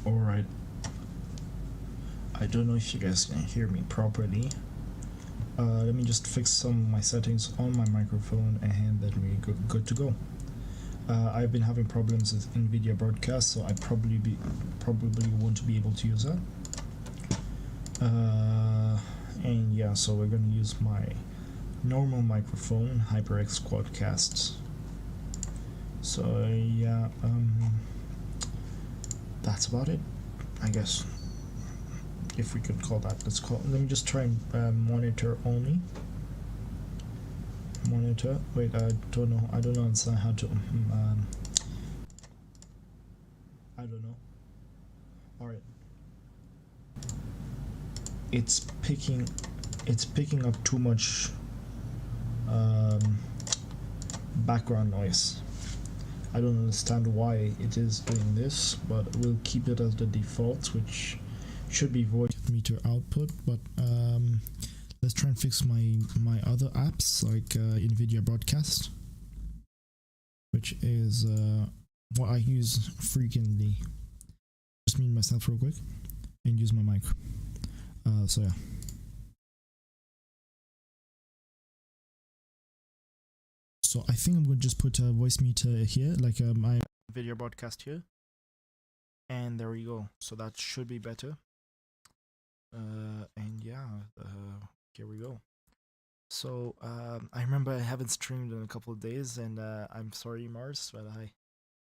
Alright, I don't know if you guys can hear me properly. Let me just fix some of my settings on my microphone and then we're good to go. I've been having problems with NVIDIA broadcast, so I probably won't be able to use that. And yeah, so we're gonna use my normal microphone, HyperX Quadcast. So yeah, that's about it, I guess, if we could call that. Let me just try and monitor only. Monitor. Wait, I don't know how to. I don't know. All right. It's picking up too much background noise. I don't understand why it is doing this, but we'll keep it as the default, which should be voice meter output. But let's try and fix my other apps like NVIDIA Broadcast, which is what I use frequently. Just mute myself real quick and use my mic. So yeah. So I think I'm going to just put a voice meter here, like my video broadcast here. And there we go. So that should be better. And yeah, here we go. So I remember I haven't streamed in a couple of days, and I'm sorry, Mars, but I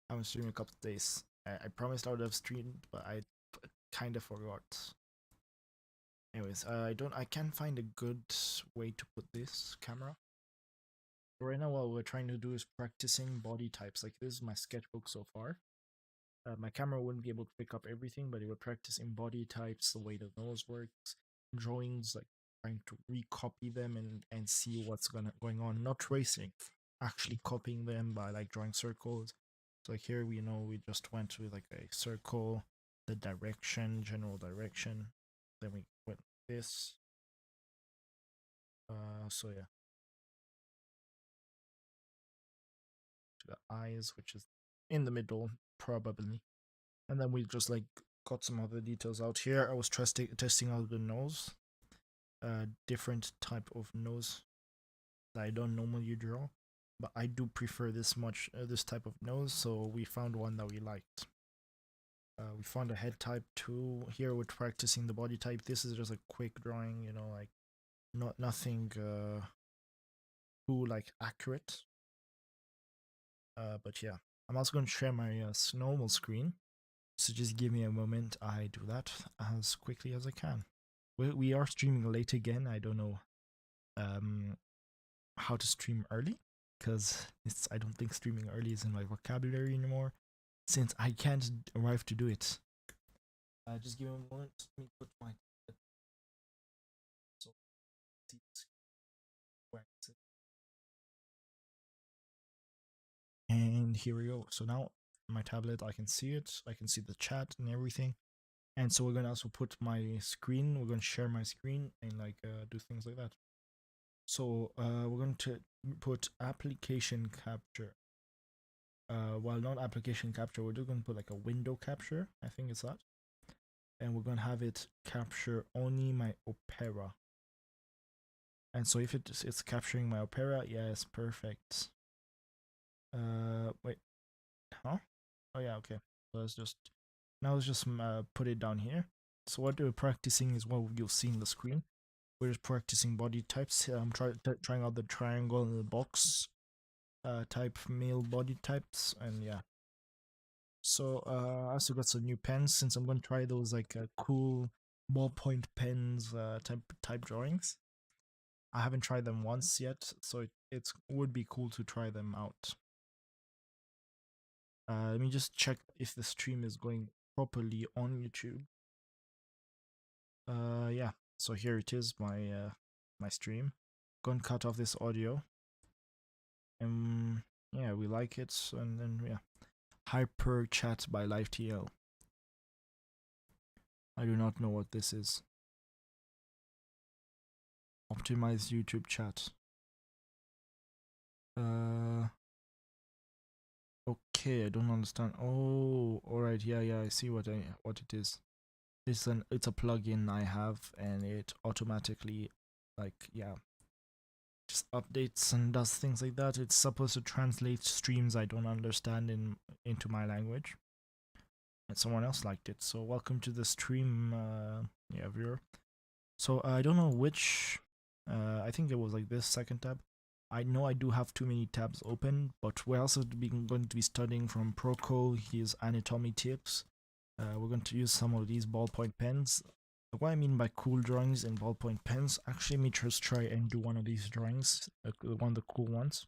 haven't streamed in a couple of days. I promised I would have streamed, but I kind of forgot. Anyways, I can't find a good way to put this camera. Right now, what we're trying to do is practicing body types. Like, this is my sketchbook so far. My camera wouldn't be able to pick up everything, but it would practice in body types, the way the nose works, drawings, like trying to recopy them and see what's going on. Not tracing, actually copying them by like drawing circles. So like here we just went to like a circle, the direction, general direction. Then we went this. So yeah. To the eyes, which is in the middle, probably. And then we just like got some other details out here. I was testing out the nose, different type of nose that I don't normally draw, but I do prefer this type of nose. So we found one that we liked. We found a head type too. Here we're practicing the body type. This is just a quick drawing, like nothing too like accurate. But yeah, I'm also going to share my normal screen. So just give me a moment. I do that as quickly as I can. We are streaming late again. I don't know how to stream early, because I don't think streaming early is in my vocabulary anymore, since I can't arrive to do it. Just give me a moment. Let me put my and here we go. So now my tablet, I can see it. I can see the chat and everything. And so we're gonna also put my screen. We're gonna share my screen and like do things like that. So we're going to put application capture. Well, not application capture, we're just going to put like a window capture. I think it's that. And we're going to have it capture only my Opera. And so if it's capturing my Opera, yes, perfect. Wait, huh? Oh yeah, okay. So let's just put it down here. So what we're practicing is what you'll see in the screen. We're just practicing body types. I'm trying out the triangle and the box type male body types, and yeah. So I also got some new pens, since I'm gonna try those like cool ballpoint pens type drawings. I haven't tried them once yet, so it would be cool to try them out. Let me just check if the stream is going properly on YouTube. Yeah, so here it is, my stream. Gonna cut off this audio. Yeah, we like it, and then yeah. Hyper chat by LiveTL. I do not know what this is. Optimize YouTube chat. Okay, I don't understand. Oh, all right. Yeah, yeah. I see what it is. It's a plugin I have, and it automatically, like, yeah, just updates and does things like that. It's supposed to translate streams I don't understand into my language. And someone else liked it. So welcome to the stream, yeah, viewer. So I don't know which. I think it was like this second tab. I know I do have too many tabs open, but we're also going to be studying from Proco his anatomy tips. We're going to use some of these ballpoint pens. What I mean by cool drawings and ballpoint pens, actually, let me just try and do one of these drawings, one of the cool ones.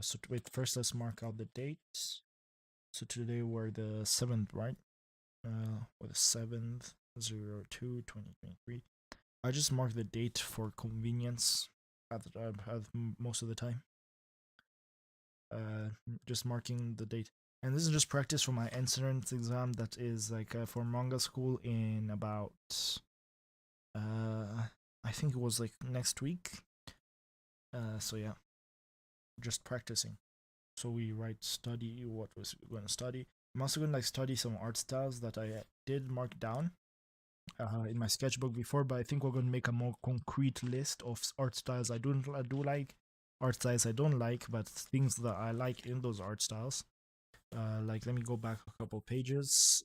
So wait, first let's mark out the dates. So today we're the 7th, right? Or the 7th, 02, 2023. I just mark the date for convenience at most of the time. Just marking the date. And this is just practice for my entrance exam that is like for manga school in about I think it was like next week. So yeah, just practicing. So we write study what was going to study. I'm also going to like study some art styles that I did mark down in my sketchbook before, but I think we're going to make a more concrete list of art styles I do like, art styles I don't like, but things that I like in those art styles. Like let me go back a couple pages.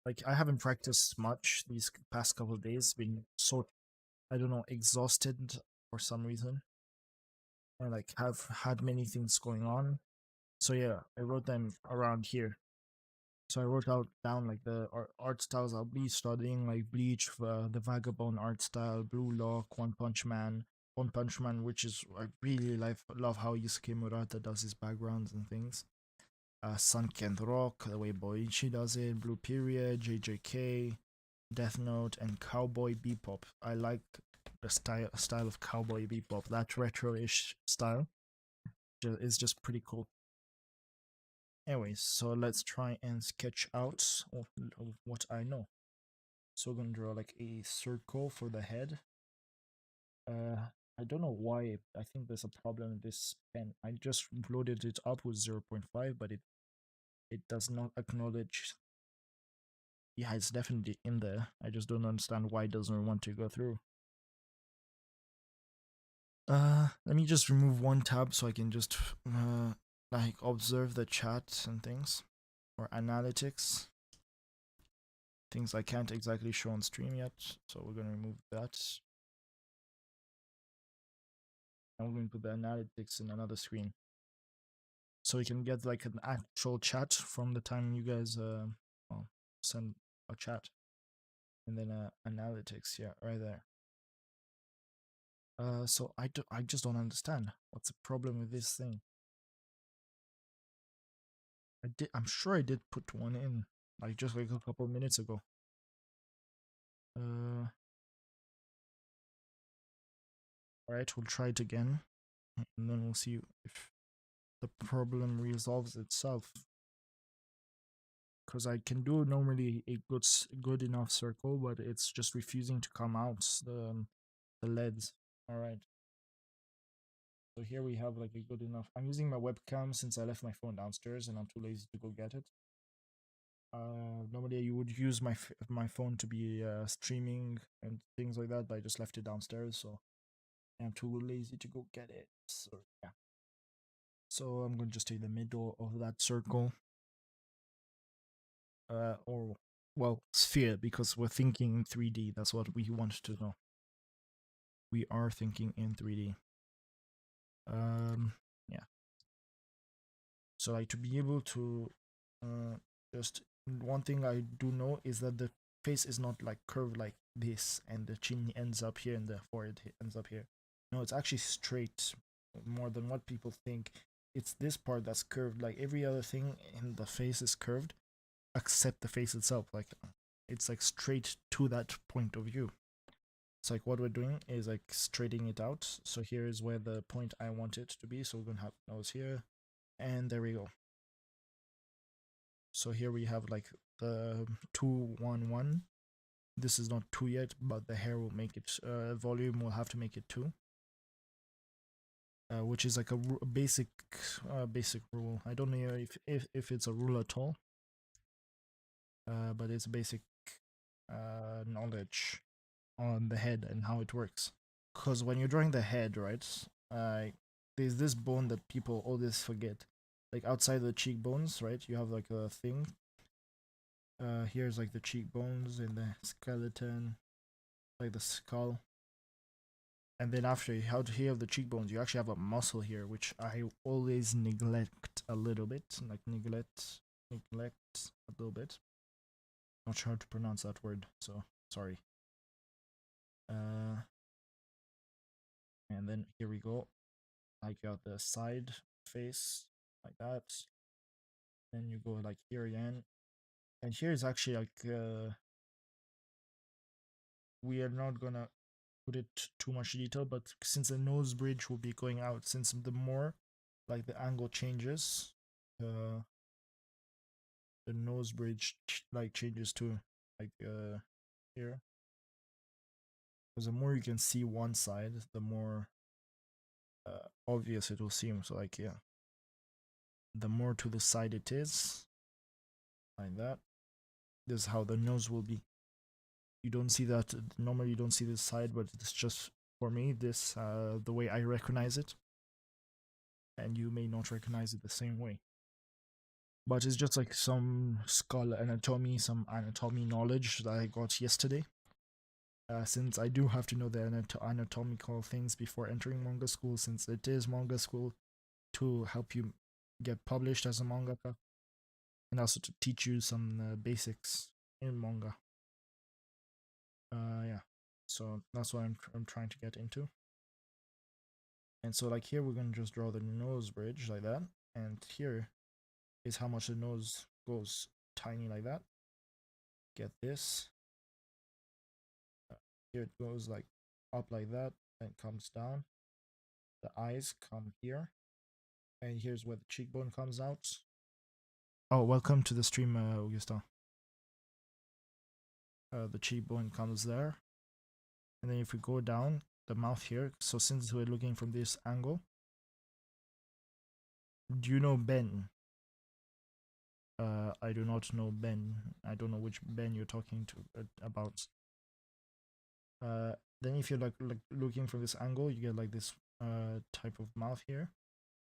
Like I haven't practiced much these past couple of days. Been so, I don't know, exhausted for some reason. I like have had many things going on. So yeah, I wrote them around here. So I wrote out down like the art styles I'll be studying, like Bleach, the Vagabond art style, Blue Lock, One Punch Man, which is I really love how Yusuke Murata does his backgrounds and things. Sunken Rock, the way Boichi does it, Blue Period, JJK, Death Note, and Cowboy Bebop. I like the style of Cowboy Bebop. That retro-ish style is just pretty cool. Anyways, so let's try and sketch out of what I know. So we're gonna draw like a circle for the head. I don't know why. I think there's a problem with this pen. I just loaded it up with 0.5, but it does not acknowledge. Yeah, it's definitely in there. I just don't understand why it doesn't want to go through. Let me just remove one tab so I can just like observe the chat and things, or analytics. Things I can't exactly show on stream yet, so we're gonna remove that. I'm going to put the analytics in another screen, so we can get like an actual chat from the time you guys well, send a chat, and then analytics, yeah, right there. So I just don't understand what's the problem with this thing. I'm sure I did put one in, like just like a couple minutes ago. Alright, we'll try it again, and then we'll see if the problem resolves itself. Because I can do normally a good enough circle, but it's just refusing to come out the leads. Alright. So here we have like a good enough. I'm using my webcam since I left my phone downstairs and I'm too lazy to go get it. Normally you would use my phone to be streaming and things like that, but I just left it downstairs, so I'm too lazy to go get it. So yeah. So I'm going to just take the middle of that circle, or well, sphere, because we're thinking in 3D. That's what we want to know. We are thinking in 3D. Yeah. So like to be able to, just one thing I do know is that the face is not like curved like this, and the chin ends up here and the forehead ends up here. No, it's actually straight, more than what people think. It's this part that's curved. Like every other thing in the face is curved, except the face itself. Like it's like straight to that point of view. It's like what we're doing is like straightening it out. So here is where the point I want it to be. So we're gonna have nose here, and there we go. So here we have like the 2 1 1. This is not 2 yet, but the hair will make it, volume will have to make it 2. which is like a basic rule. I don't know if it's a rule at all, but it's basic knowledge on the head and how it works. Because when you're drawing the head, right, uh, there's this bone that people always forget. Like outside the cheekbones, right, you have like a thing. Here's like the cheekbones and the skeleton, like the skull. And then after you have the cheekbones, you actually have a muscle here, which I always neglect a little bit. Like neglect a little bit. Not sure how to pronounce that word, so sorry. Uh, and then here we go. I got the side face like that. Then you go like here again, and here is actually like we are not gonna put it too much detail, but since the nose bridge will be going out, since the more like the angle changes, uh, the nose bridge like changes too, like here. Because the more you can see one side, the more obvious it will seem. So like yeah, the more to the side it is, like that. This is how the nose will be. You don't see that normally. You don't see this side, but it's just for me this the way I recognize it, and you may not recognize it the same way. But it's just like some skull anatomy, some anatomy knowledge that I got yesterday. Since I do have to know the anatomical things before entering manga school, since it is manga school to help you get published as a mangaka, and also to teach you some basics in manga. Yeah, so that's what I'm trying to get into. And so like here we're gonna just draw the nose bridge like that, and here is how much the nose goes tiny like that. Get this. Here it goes like up like that, and comes down. The eyes come here, and here's where the cheekbone comes out. Oh, welcome to the stream, Augustin. The cheekbone comes there, and then if we go down the mouth here, so since we're looking from this angle, do you know Ben? I do not know Ben. I don't know which Ben you're talking to about. Uh, then if you're like looking from this angle, you get like this type of mouth here.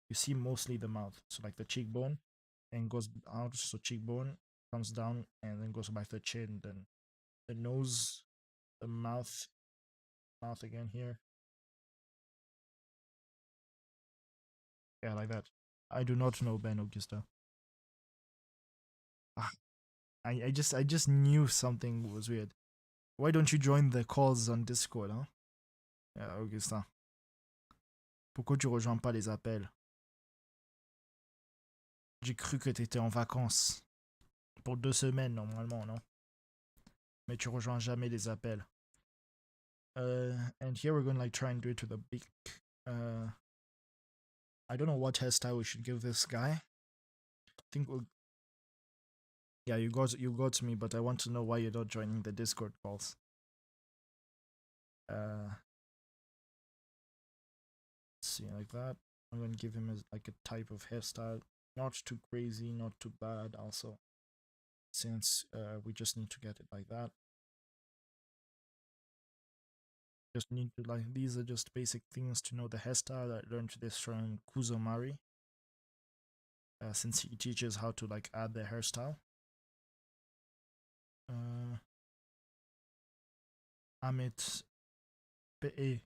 You see mostly the mouth, so like the cheekbone, and goes out. So cheekbone comes down and then goes back to the chin. Then the nose, the mouth again here. Yeah, like that. I do not know Ben Augusta. Ah, I just knew something was weird. Why don't you join the calls on Discord, huh? Yeah, Augustin. Pourquoi tu rejoins pas les appels? J'ai cru que t'étais en vacances. Pour 2 semaines, normalement, non? Mais tu rejoins jamais les appels. And here we're gonna like try and do it with a big. Uh, I don't know what hairstyle we should give this guy. I think we'll. Yeah, you got me, but I want to know why you're not joining the Discord calls. Let's see, like that. I'm gonna give him like a type of hairstyle, not too crazy, not too bad. Also, since we just need to get it like that. Just need to like these are just basic things to know the hairstyle. I learned this from Kuzomari, since he teaches how to like add the hairstyle. Amit PE.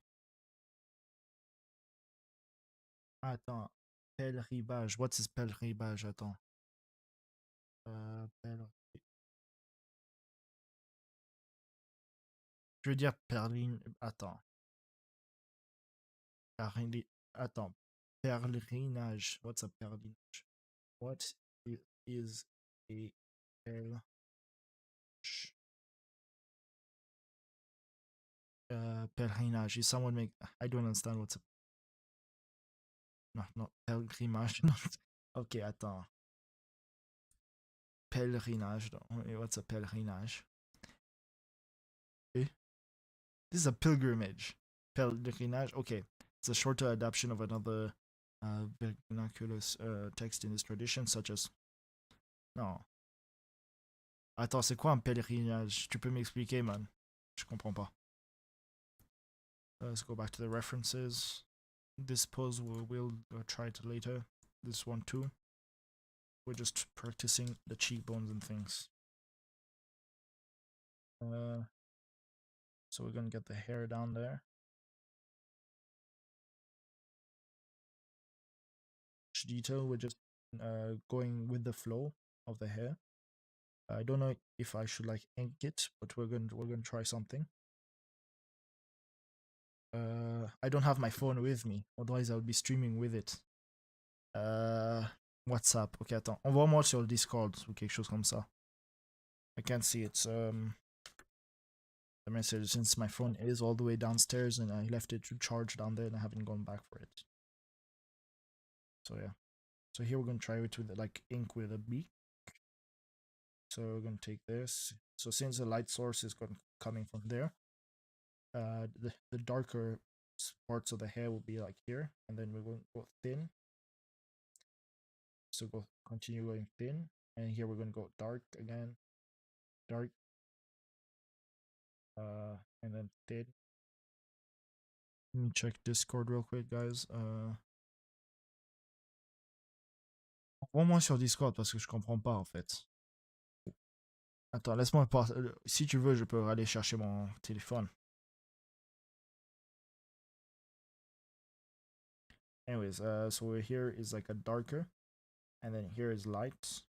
Attends. Pèlerinage. What is pèlerinage? Attends. Pèler... Je veux dire perline. Attends. Attends. Pèlerinage. What's a pèlerinage? What is a pèlerinage? Pèlerinage. Is someone make. I don't understand what's a. No, not pèlerinage. Ok, attends. Pèlerinage. What's a pèlerinage? Eh? This is a pilgrimage. Pèlerinage. Okay. It's a shorter adaptation of another vernacular text in this tradition, such as. Non. Attends, c'est quoi un pèlerinage? Tu peux m'expliquer, man? Je comprends pas. Let's go back to the references. This pose we'll try it later. This one too. We're just practicing the cheekbones and things. So we're gonna get the hair down there. Detail, we're just going with the flow of the hair. I don't know if I should like ink it, but we're gonna try something. I don't have my phone with me, otherwise I would be streaming with it. WhatsApp. Ok, attends. Envoie-moi sur le Discord ou quelque chose comme ça. I can't see it. The message, since my phone is all the way downstairs and I left it to charge down there and I haven't gone back for it. So yeah. So here we're gonna try it with like ink with a beak. So we're gonna take this. So since the light source is coming from there, the darker parts of the hair will be like here, and then we're going to go thin. So continue going thin, and here we're gonna go dark again, dark, and then thin. Let me check Discord real quick, guys. Envoie-moi sur Discord parce que je comprends pas en fait. Attends, laisse-moi pas. Si tu veux, je peux aller chercher mon téléphone. Anyways, so here is like a darker, and then here is light.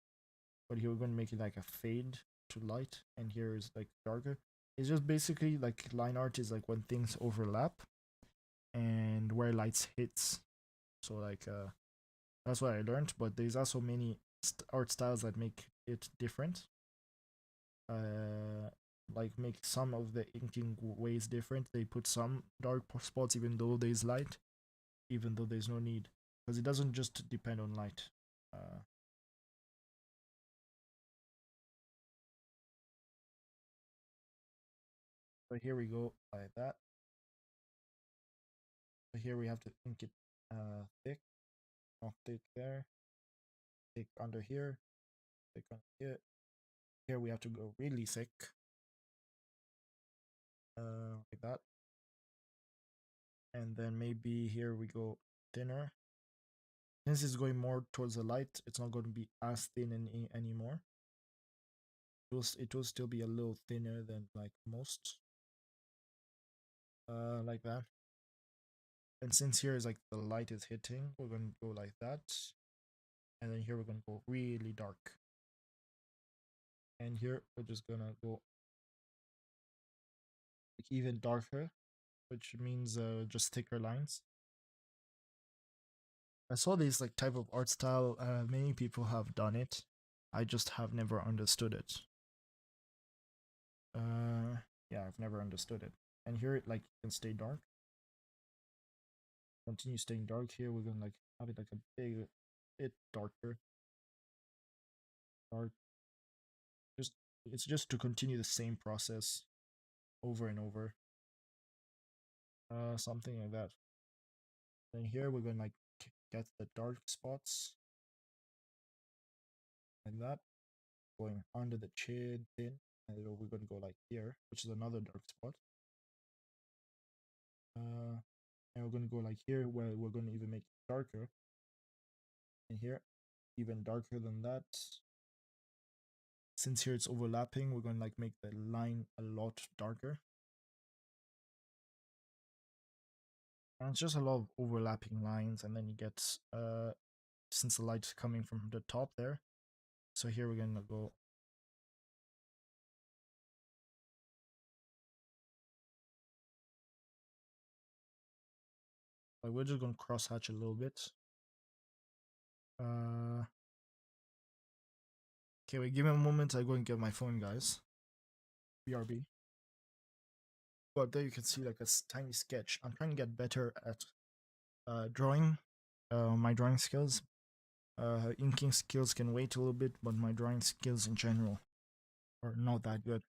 But here we're going to make it like a fade to light, and here is like darker. It's just basically like line art is like when things overlap and where lights hits. So like that's what I learned. But there's also many art styles that make it different. Like make some of the inking ways different. They put some dark spots even though there's light, even though there's no need, because it doesn't just depend on light. So here we go like that. So here we have to ink it thick, not thick there, thick under here, thick under here. Here we have to go really thick, like that. And then maybe here we go thinner. Since it's going more towards the light, it's not going to be as thin anymore. It will still be a little thinner than like most. Like that. And since here is like the light is hitting, we're going to go like that. And then here we're going to go really dark. And here we're just going to go like even darker, which means just thicker lines. I saw this like type of art style. Many people have done it. I just have never understood it. Yeah, I've never understood it. And here, like, you can stay dark. Continue staying dark here. We're gonna like have it like a bit darker. Dark. It's just to continue the same process over and over. Something like that. And here we're gonna like get the dark spots like that, going under the chin, thin, and then we're gonna go like here, which is another dark spot. And we're gonna go like here, where we're gonna even make it darker, and here, even darker than that. Since here it's overlapping, we're gonna like make the line a lot darker. And it's just a lot of overlapping lines, and then you get since the light's coming from the top there. So here we're gonna go like we're just gonna cross hatch a little bit. Okay, wait, give me a moment. I go and get my phone, guys. BRB. But there you can see like a tiny sketch. I'm trying to get better at drawing, my drawing skills. Inking skills can wait a little bit, but my drawing skills in general are not that good.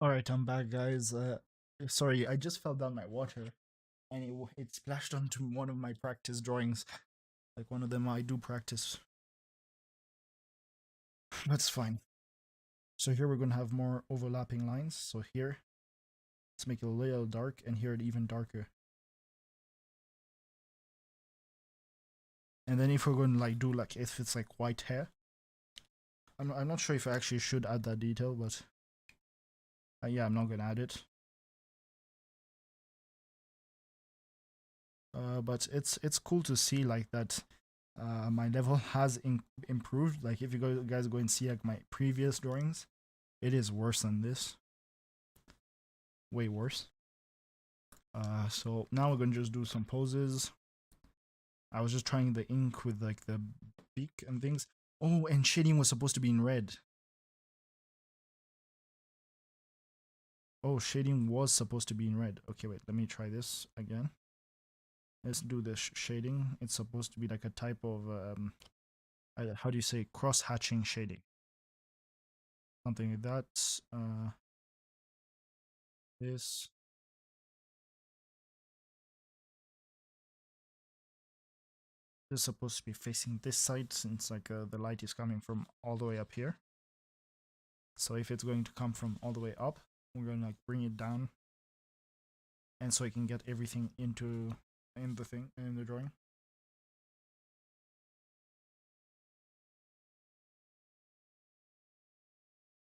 All right, I'm back, guys. Sorry, I just fell down my water, and it splashed onto one of my practice drawings. Like one of them, I do practice. That's fine. So here we're gonna have more overlapping lines. So here, let's make it a little dark, and here it even darker. And then if we're going to like do like if it's like white hair, I'm not sure if I actually should add that detail, but yeah, I'm not gonna add it. But it's cool to see like that. My level has improved. Like if you guys go and see like my previous drawings, it is worse than this. Way worse. So now we're gonna just do some poses. I was just trying the ink with like the beak and things. Oh, and shading was supposed to be in red. Oh, shading was supposed to be in red. Okay, wait, let me try this again. Let's do the shading. It's supposed to be like a type of, how do you say, cross-hatching shading. Something like that. This. This is supposed to be facing this side since like the light is coming from all the way up here. So if it's going to come from all the way up, we're going to like bring it down, and so I can get everything in the drawing.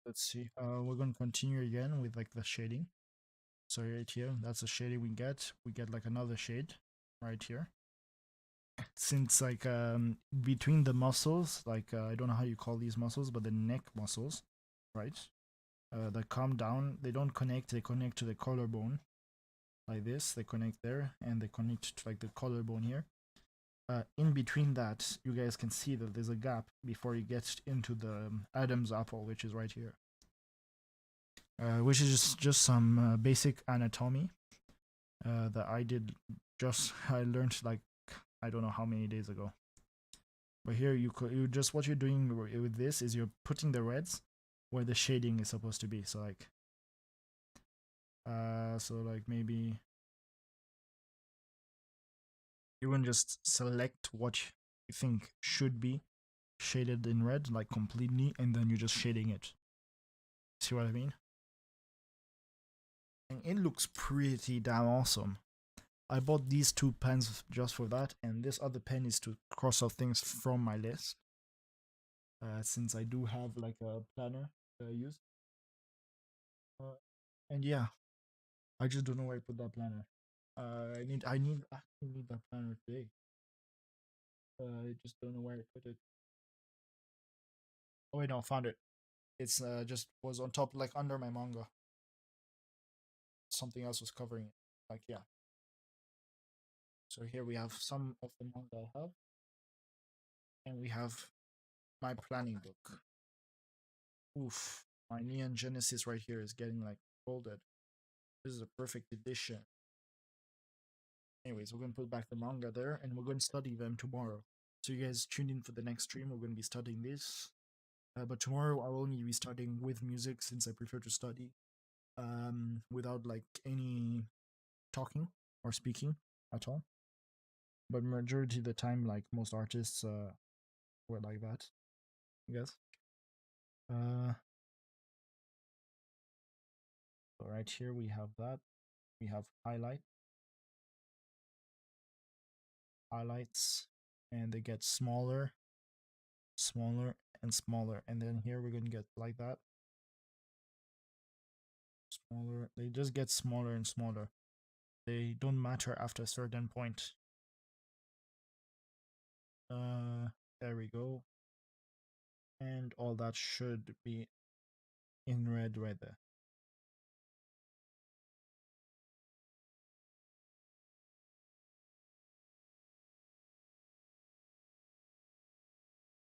Let's see. We're going to continue again with like the shading. So right here, that's the shading we get. We get like another shade right here. Since like between the muscles, like I don't know how you call these muscles, but the neck muscles, right? That come down, they don't connect. They connect to the collarbone, like this. They connect there, and they connect to like the collarbone here. In between that, you guys can see that there's a gap before you get into the Adam's apple, which is right here. Which is just some basic anatomy that I did. I learned like I don't know how many days ago. But here you just what you're doing with this is you're putting the reds where the shading is supposed to be. So like maybe you can just select what you think should be shaded in red, like completely, and then you're just shading it. See what I mean? And it looks pretty damn awesome. I bought these two pens just for that, and this other pen is to cross off things from my list. Since I do have like a planner that I use. And yeah, I just don't know where I put that planner. I need that planner today. I just don't know where I put it. Oh wait, no, I found it. It's just was on top, like under my manga. Something else was covering it. Like yeah. So here we have some of the manga I have, and we have my planning book. Oof, my Neon Genesis right here is getting like folded. This is a perfect edition. Anyways, we're gonna put back the manga there, and we're gonna study them tomorrow. So you guys tune in for the next stream. We're gonna be studying this. But tomorrow I'll only be studying with music since I prefer to study without like any talking or speaking at all. But majority of the time, like most artists were like that, I guess. Uh, so right here we have that. We have highlights, and they get smaller, smaller, and smaller. And then here we're gonna get like that, smaller. They just get smaller and smaller. They don't matter after a certain point. There we go. And all that should be in red right there.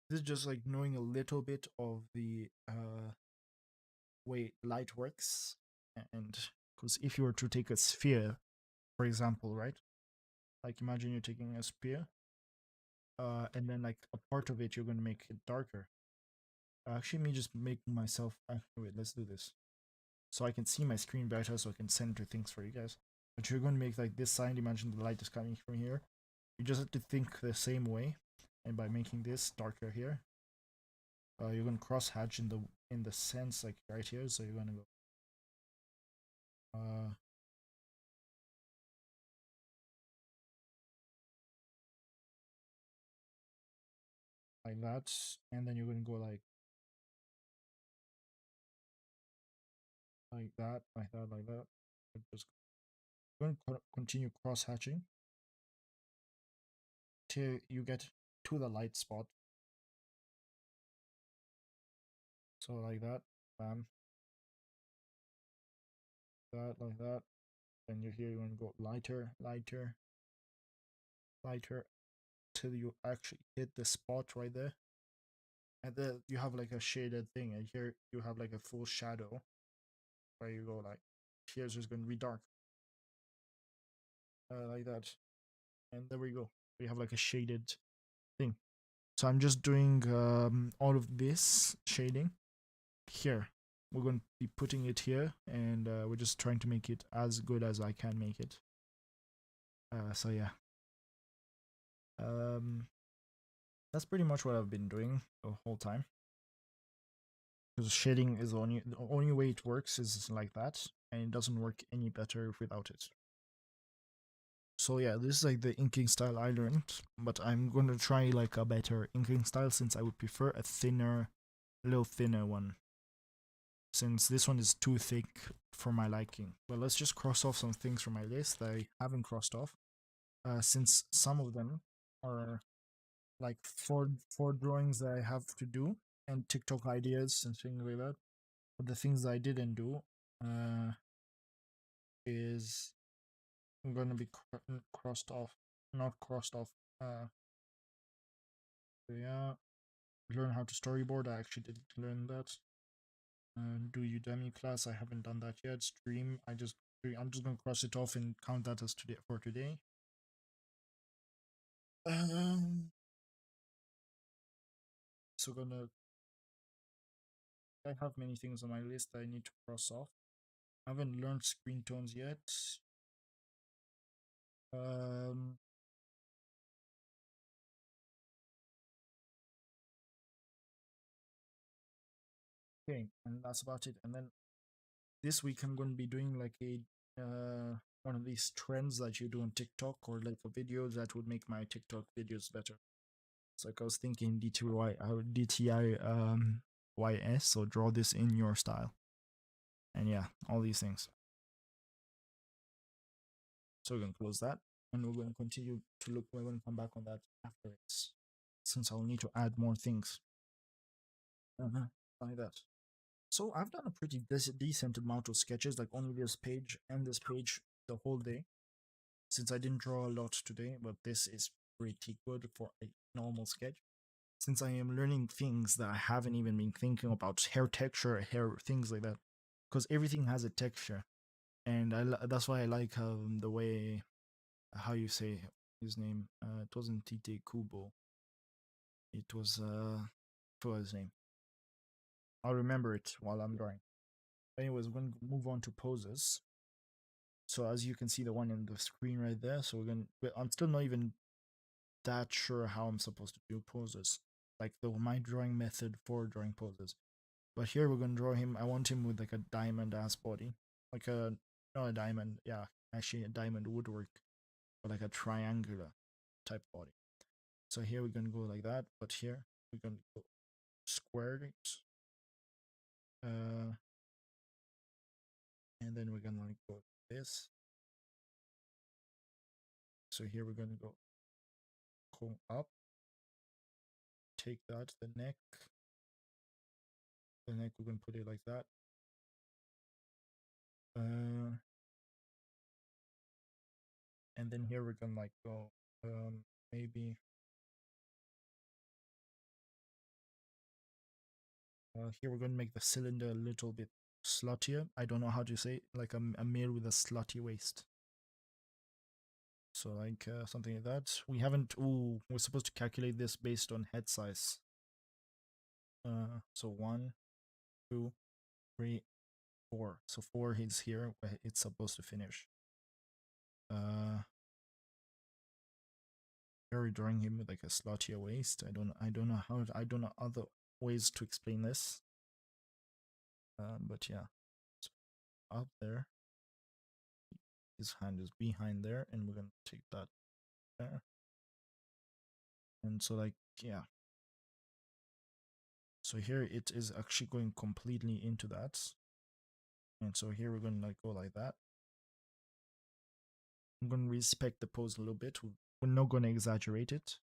This is just like knowing a little bit of the way light works. And because if you were to take a sphere, for example, right? Like imagine you're taking a sphere, and then like a part of it you're going to make it darker. Actually, me just make myself. Wait, let's do this. so I can see my screen better, so I can center things for you guys. But you're going to make like this sign. Imagine the light is coming from here. You just have to think the same way, and by making this darker here, you're going to cross hatch in the sense like right here. So you're going to go like that, and then you're going to go like that, like that, like that. Just going to continue cross hatching till you get to the light spot. So like that, bam, that, like that. Then you're here, you're going to go lighter, lighter, lighter, till you actually hit the spot right there. And then you have like a shaded thing, and here you have like a full shadow where you go like, here's just going to be dark, like that. And there we go. We have like a shaded thing. So I'm just doing all of this shading here. We're going to be putting it here, and we're just trying to make it as good as I can make it. So yeah, um, that's pretty much what I've been doing the whole time. Because shading is the only way it works is like that, and it doesn't work any better without it. So yeah, this is like the inking style I learned, but I'm gonna try like a better inking style since I would prefer a thinner, little thinner one. Since this one is too thick for my liking. But let's just cross off some things from my list that I haven't crossed off. Since some of them are like four drawings that I have to do and TikTok ideas and things like that. But the things that I didn't do is gonna be crossed off, not crossed off. So yeah, learn how to storyboard. I actually did learn that. Do Udemy class. I haven't done that yet. Stream. I'm just gonna cross it off and count that as today for today. Um, so gonna. I have many things on my list that I need to cross off. I haven't learned screen tones yet. Um, okay, and that's about it. And then this week I'm going to be doing like a one of these trends that you do on TikTok or like a video that would make my TikTok videos better. It's like I was thinking DTI YS, so draw this in your style. And yeah, all these things. So we're gonna close that, and we're gonna continue to look. We're gonna come back on that afterwards, since I'll need to add more things. Like that. So I've done a pretty decent amount of sketches, like only this page and this page the whole day, since I didn't draw a lot today. But this is pretty good for a normal sketch, since I am learning things that I haven't even been thinking about, hair texture, hair things like that, because everything has a texture, and that's why I like the way how you say his name. It wasn't Tite Kubo. It was what was his name? I'll remember it while I'm drawing. Anyways, we're gonna move on to poses. So as you can see, the one in the screen right there. So we're gonna. I'm still not even that sure how I'm supposed to do poses, like my drawing method for drawing poses. But here we're gonna draw him. I want him with like a diamond ass body, like a not a diamond. Yeah, actually a diamond would work, but like a triangular type body. So here we're gonna go like that, but here we're gonna go square it, uh, and then we're gonna like go this. So here we're gonna go up, take that, the neck we're gonna put it like that. And then here we're gonna like go maybe here we're gonna make the cylinder a little bit sluttier. I don't know how to say it, like a male with a slutty waist. So like something like that. We haven't. Ooh, we're supposed to calculate this based on head size. So 1, 2, 3, 4. So 4 is here where it's supposed to finish. Very drawing him with like a slottier waist. I don't know other ways to explain this. But yeah, so up there. His hand is behind there, and we're gonna take that there. And so like yeah. So here it is actually going completely into that. And so here we're gonna like go like that. I'm gonna respect the pose a little bit. We're not gonna exaggerate it.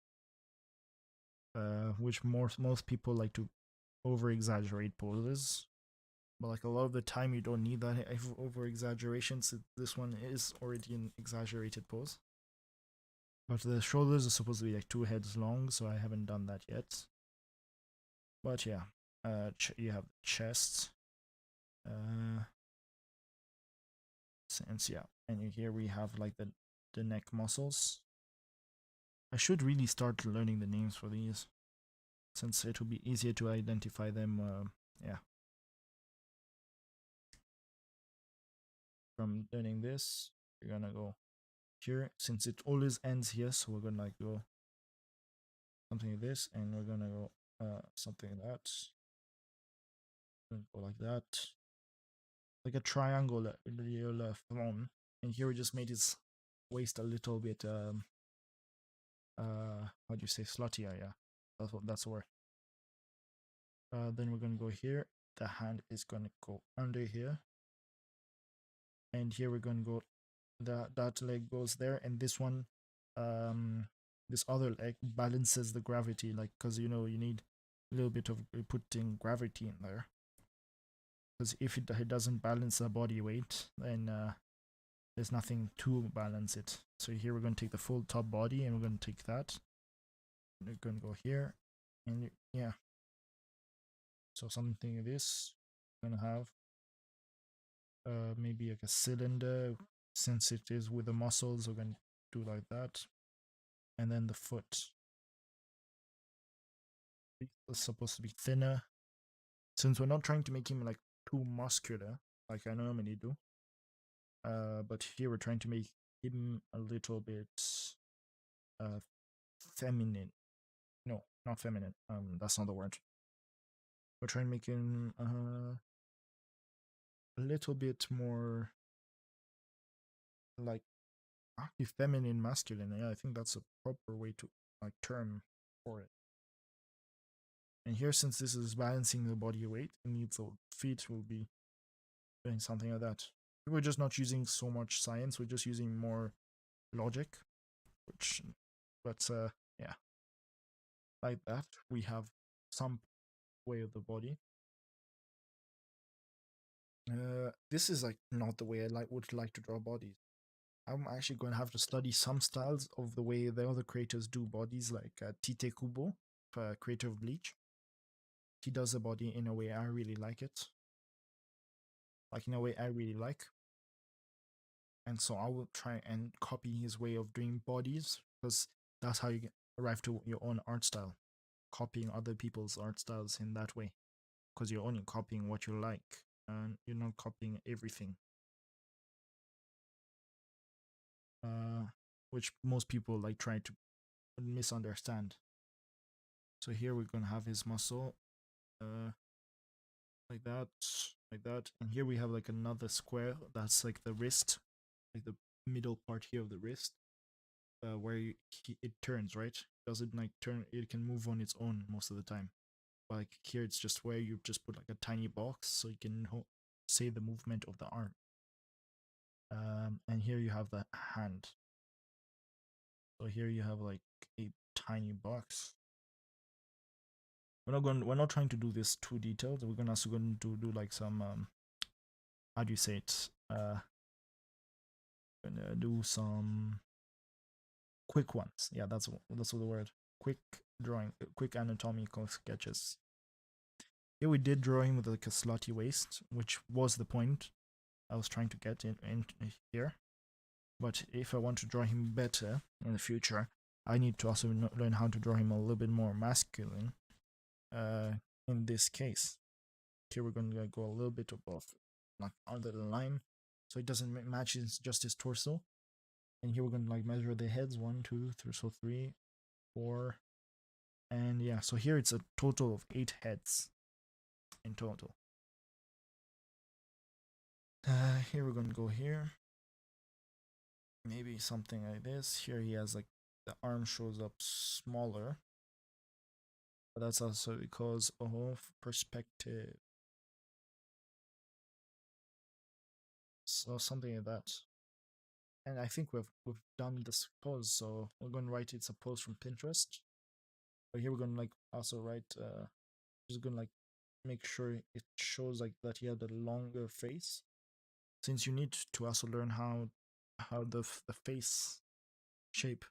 Which most people like to over exaggerate poses. But like a lot of the time you don't need that over exaggeration, so this one is already an exaggerated pose. But the shoulders are supposed to be like 2 heads long, so I haven't done that yet. But yeah, you have the chest, and yeah, and here we have like the neck muscles. I should really start learning the names for these, since it will be easier to identify them. Yeah, from learning this, we're gonna go here since it always ends here, so we're gonna like go something like this, and we're gonna go something like that. Go like that, like a triangle form. And here we just made his waist a little bit how do you say, sluttier? Yeah, that's the word. Then we're gonna go here. The hand is gonna go under here, and here we're gonna go. That leg goes there, and this one, this other leg balances the gravity, like because you know you need a little bit of putting gravity in there. Because if it doesn't balance the body weight, then there's nothing to balance it. So here we're going to take the full top body, and we're going to take that. We're going to go here, and yeah. So something like this. We're going to have maybe like a cylinder. Since it is with the muscles, we're going to do like that. And then the foot. It's supposed to be thinner. Since we're not trying to make him like too muscular, like I normally do. But here we're trying to make him a little bit feminine. No, not feminine. That's not the word. We're trying to make him a little bit more like actually feminine, masculine. Yeah, I think that's a proper way to like term for it. And here, since this is balancing the body weight, it needs the feet will be doing something like that. We're just not using so much science. We're just using more logic, which, but yeah, like that. We have some way of the body. This is like not the way I would like to draw bodies. I'm actually going to have to study some styles of the way the other creators do bodies, like Tite Kubo, creator of Bleach. He does a body in a way I really like it. Like in a way I really like. And so I will try and copy his way of doing bodies, because that's how you arrive to your own art style. Copying other people's art styles in that way. Because you're only copying what you like, and you're not copying everything. Which most people like try to misunderstand. So here we're gonna have his muscle, like that, and here we have like another square that's like the wrist, like the middle part here of the wrist, where it turns, right? Does it like turn? It can move on its own most of the time. But like here, it's just where you just put like a tiny box so you can say the movement of the arm. And here you have the hand. So here you have like a tiny box. We're not trying to do this too detailed. We're gonna also going to do like some how do you say it? Gonna do some quick ones. Yeah, that's the word. Quick drawing, quick anatomical sketches. Here we did draw him with like a slotty waist, which was the point I was trying to get in here. But if I want to draw him better in the future, I need to also learn how to draw him a little bit more masculine. In this case, here we're going to go a little bit above. like under the line, so it doesn't match just his torso. And here we're gonna like measure the heads, one, two, three, so three, four, and yeah. So here it's a total of 8 heads in total. Here we're gonna go here. Maybe something like this. Here he has like the arm shows up smaller, but that's also because of perspective. So something like that. And I think we've done this pose, so we're gonna write it's a pose from Pinterest. But here we're gonna like also write just gonna like make sure it shows like that he had a longer face. Since you need to also learn how the face shape.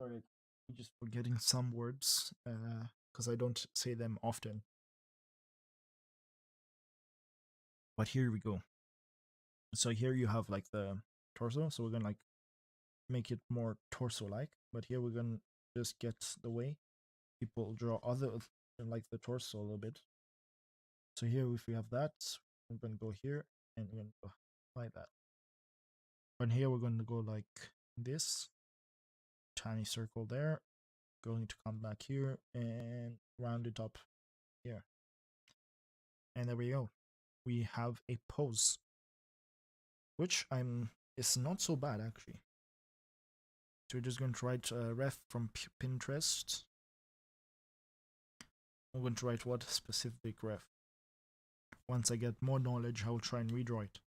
Sorry, I'm just forgetting some words because I don't say them often. But here we go. So here you have like the torso. So we're gonna like make it more torso-like. But here we're gonna just get the way people draw other like the torso a little bit. So here if we have that, we're gonna go here and we're gonna go like that. And here we're gonna go like this. Tiny circle there. Going to come back here and round it up here. And there we go. We have a pose, which it's not so bad actually. So we're just going to write ref from Pinterest. I'm going to write what specific ref. Once I get more knowledge, I will try and redraw it.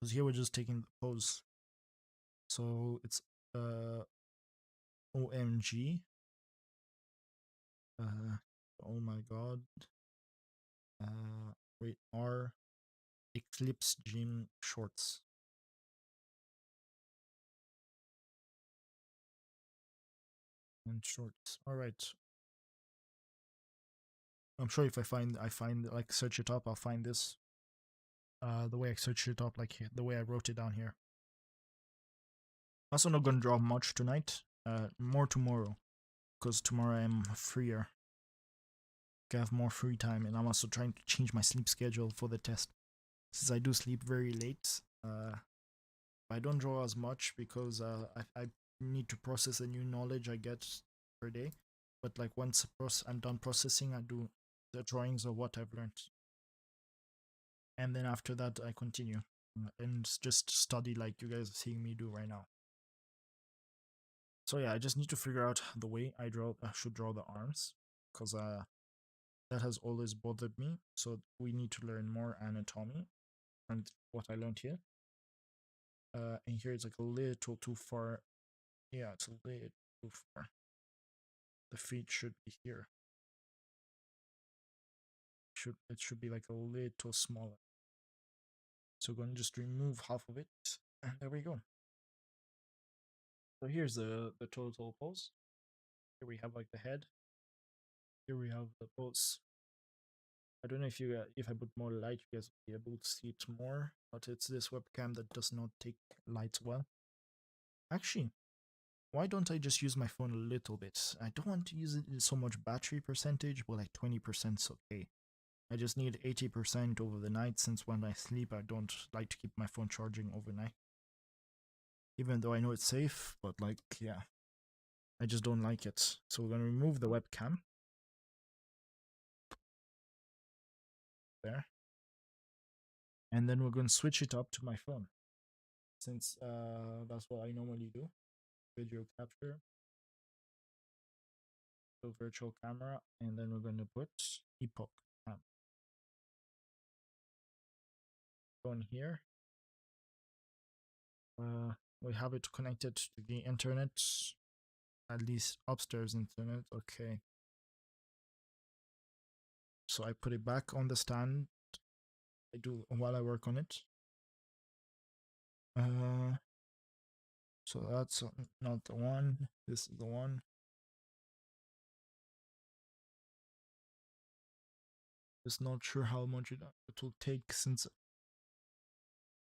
Because here we're just taking the pose. So it's OMG. Oh my god. Wait, R Eclipse Gym Shorts. And shorts. Alright. I'm sure if I find like search it up, I'll find this. The way I searched it up, like the way I wrote it down here. Also not gonna draw much tonight. More tomorrow. Because tomorrow I'm freer. I have more free time, and I'm also trying to change my sleep schedule for the test. Since I do sleep very late, I don't draw as much because I need to process the new knowledge I get per day. But like once I'm done processing, I do the drawings of what I've learned. And then after that, I continue and just study like you guys are seeing me do right now. So yeah, I just need to figure out the way I should draw the arms, because that has always bothered me. So we need to learn more anatomy and what I learned here. And here it's like a little too far. Yeah, it's a little too far. The feet should be here. It should be like a little smaller. So we're going to just remove half of it, and there we go. So here's the total pose. Here we have like the head. Here we have the pose. I don't know if I put more light, you guys will be able to see it more, but it's this webcam that does not take light well. Actually, why don't I just use my phone a little bit? I don't want to use it in so much battery percentage, but like 20% is okay. I just need 80% over the night, since when I sleep I don't like to keep my phone charging overnight. Even though I know it's safe, but like, yeah, I just don't like it. So we're gonna remove the webcam. There. And then we're gonna switch it up to my phone, since that's what I normally do. Video capture, so virtual camera, and then we're going to put epoch cam. Go in here. We have it connected to the internet, at least upstairs internet. Okay. So I put it back on the stand. I do while I work on it. So that's not the one. This is the one. Just not sure how much it will take, since.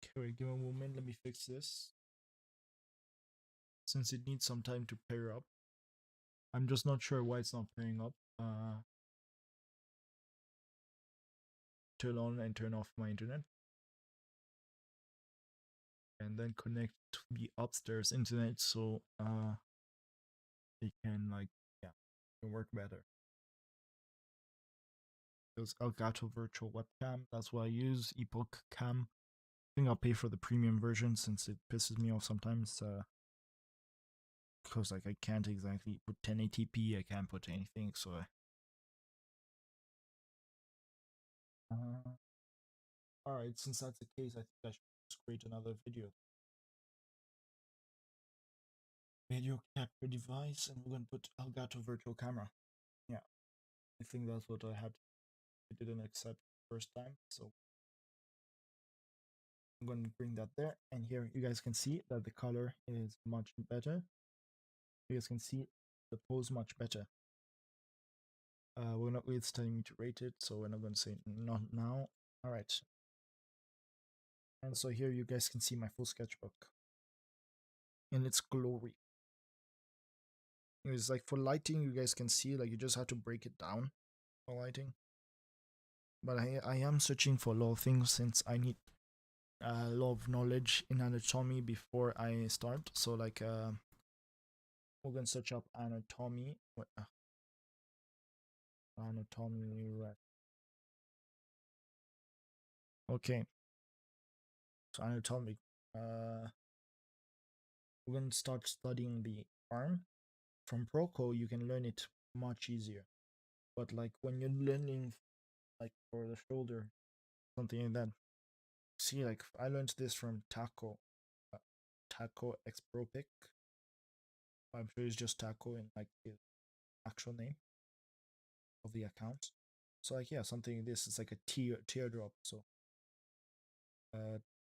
Okay, wait, give me a moment. Let me fix this, since it needs some time to pair up. I'm just not sure why it's not playing up. Turn on and turn off my internet, and then connect to the upstairs internet so it can like yeah, it can work better. Because Elgato Virtual Webcam, that's what I use. Epoch Cam. I think I'll pay for the premium version since it pisses me off sometimes. Because like I can't exactly put 1080p, I can't put anything. So all right, since that's the case, I think I should just create another video capture device, and we're gonna put Elgato Virtual Camera. Yeah, I think that's what I had. I didn't accept first time, so I'm going to bring that there. And here you guys can see that the color is much better. You guys can see the pose much better. We're not really telling me to rate it, so we're not going to say not now. All right. And so here you guys can see my full sketchbook in its glory. It's like for lighting, you guys can see like you just have to break it down for lighting. But I am searching for a lot of things since I need a lot of knowledge in anatomy before I start. So like we're gonna search up anatomy. Anatomy, right? Okay, so anatomy. We're gonna start studying the arm. From Proco, you can learn it much easier. But like when you're learning, like for the shoulder, something like that. See, like I learned this from uh, Taco Expropic. I'm sure it's just Taco in like his actual name of the account. So like yeah, something like this. It's like a teardrop. So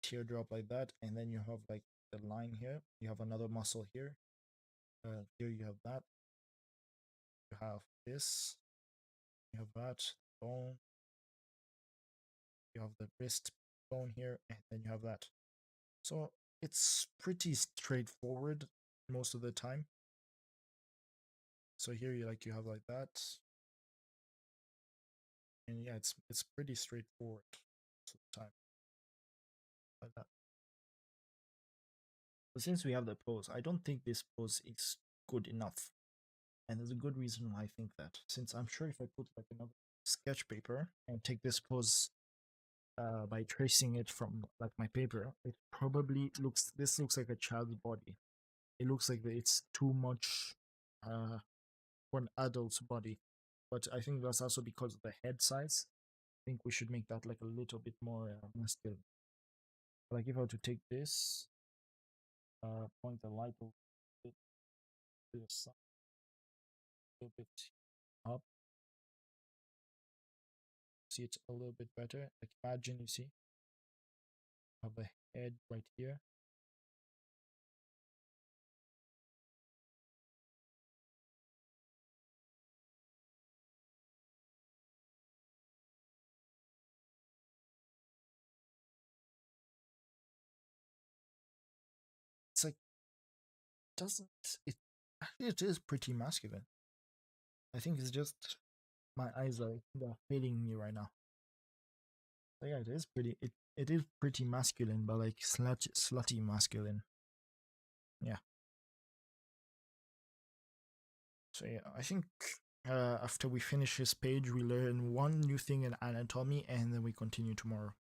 teardrop like that, and then you have like the line here. You have another muscle here. Here you have that. You have this. You have that bone. You have the wrist bone here, and then you have that. So it's pretty straightforward most of the time. So here you have like that, and yeah, it's pretty straightforward most of the time like that. But since we have the pose, I don't think this pose is good enough. And there's a good reason why I think that. Since I'm sure if I put like another sketch paper and take this pose by tracing it from like my paper, it probably looks this looks like a child's body. It looks like it's too much uh, for an adult's body. But I think that's also because of the head size. I think we should make that like a little bit more masculine. Like if I were to take this, point the light a bit to the side, a little bit up, see it a little bit better. Like imagine you see, have a head right here. It's like doesn't it? Actually, it is pretty masculine. I think it's just my eyes are they're failing me right now. So yeah, it is pretty. It is pretty masculine, but like slutty masculine. Yeah. So yeah, I think after we finish this page, we learn one new thing in anatomy, and then we continue tomorrow.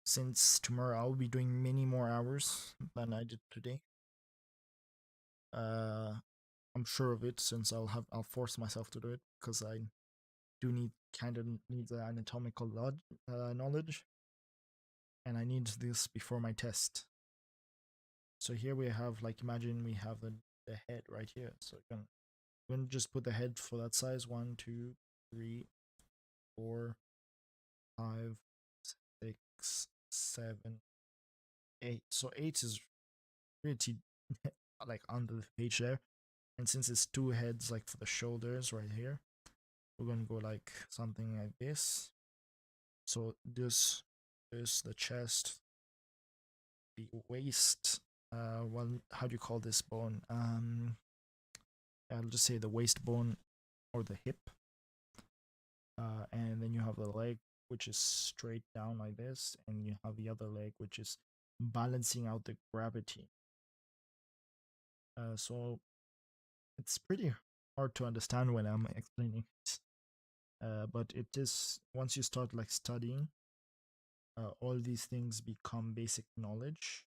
Since tomorrow I'll be doing many more hours than I did today. Uh, I'm sure of it since I'll force myself to do it because I do need the anatomical knowledge, and I need this before my test. So here we have like imagine we have the head right here. So I'm gonna just put the head for that size. 1, 2, 3, 4, 5, 6, 7, 8. So 8 is pretty like under the page there. And since it's two heads like for the shoulders right here, we're gonna go like something like this. So this the chest, the waist. Well, how do you call this bone? I'll just say the waist bone or the hip, and then you have the leg, which is straight down like this, and you have the other leg, which is balancing out the gravity. So it's pretty hard to understand when I'm explaining it. But it is once you start like studying, all these things become basic knowledge.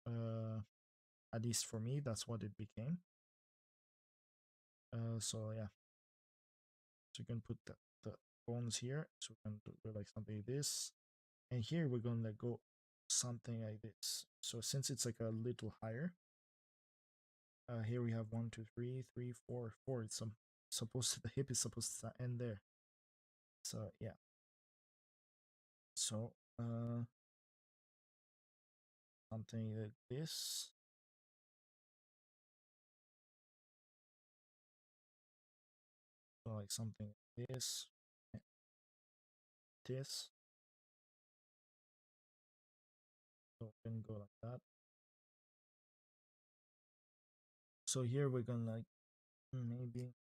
Uh, at least for me, that's what it became. So yeah, so you can put the bones here. So we can do like something like this, and here we're gonna go something like this. So since it's like a little higher, here we have one, two, three, three, four, four. It's supposed to, the hip is supposed to end there. So yeah. So something like this. So like something like this. So we can go like that. So here we're gonna like maybe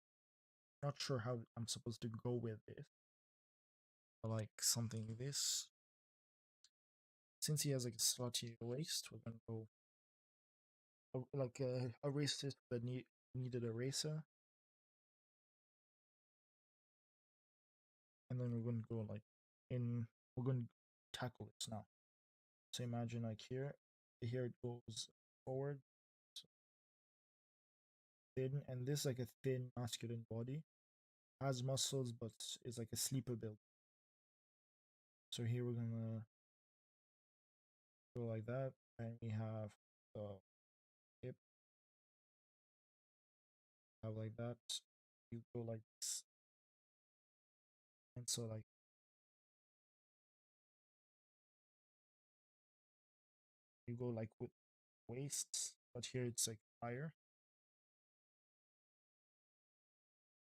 not sure how I'm supposed to go with it. But like something like this. Since he has like a slotty waist, we're gonna go like erase it the needed eraser, and then we're gonna go like in. We're gonna tackle this now. So imagine like here it goes forward, so thin, and this like a thin masculine body has muscles, but it's like a sleeper build. So here we're gonna go like that, and we have the hip, have like that. You go like this, and so like you go like with waist, but here it's like higher.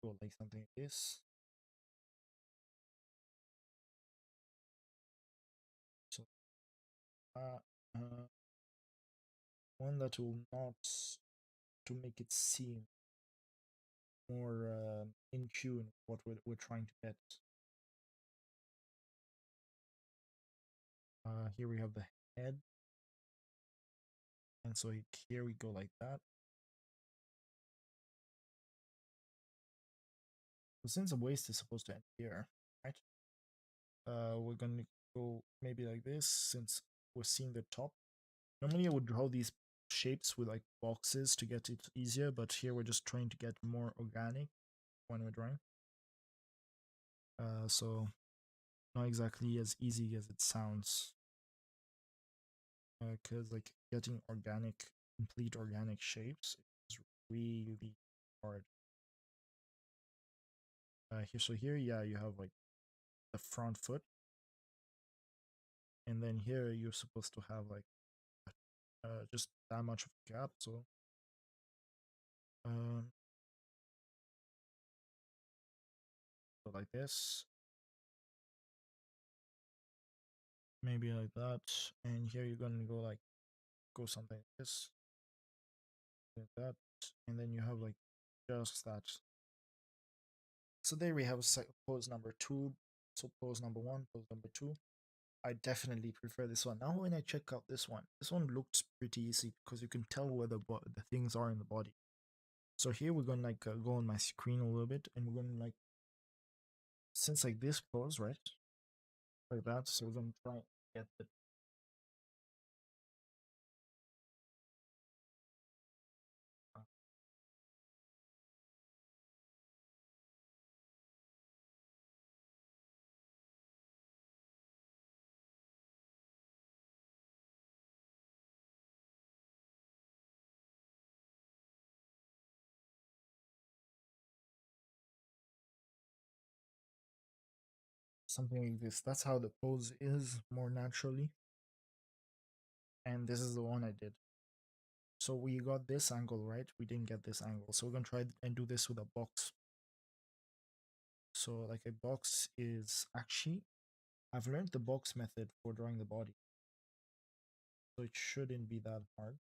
Go like something like this. So uh, uh one that will not to make it seem more in tune with what we're trying to get. Here we have the head, and so here we go like that. So since the waist is supposed to end here, right? We're gonna go maybe like this since we're seeing the top. Normally I would draw these shapes with like boxes to get it easier, but here we're just trying to get more organic when we're drawing. So not exactly as easy as it sounds. Because like getting organic, complete organic shapes is really hard. Here, yeah, you have like the front foot, and then here you're supposed to have like just that much of a gap. Um, so like this, maybe like that, and here you're gonna go something like this, like that, and then you have like just that. So there we have pose number two. So pose number one, pose number two. I definitely prefer this one. Now when I check out this one looks pretty easy because you can tell where the things are in the body. So here we're gonna like go on my screen a little bit, and we're gonna like since like this pose right like that. So we're gonna try and get the uh, something like this. That's how the pose is more naturally, and this is the one I did. So we got this angle right. We didn't get this angle, so we're gonna try and do this with a box. So like a box is actually I've learned the box method for drawing the body, so it shouldn't be that hard.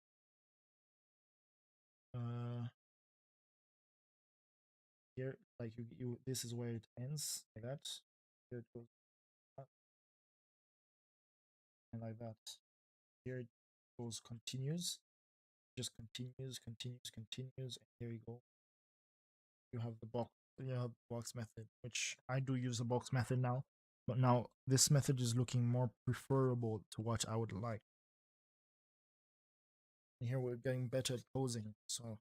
here, like you this is where it ends, like that. Here it goes up and like that. Here it goes continues, just continues, and here you go. You have the box. You have the box method, which I do use the box method now. But now this method is looking more preferable to what I would like. And here we're getting better at posing. So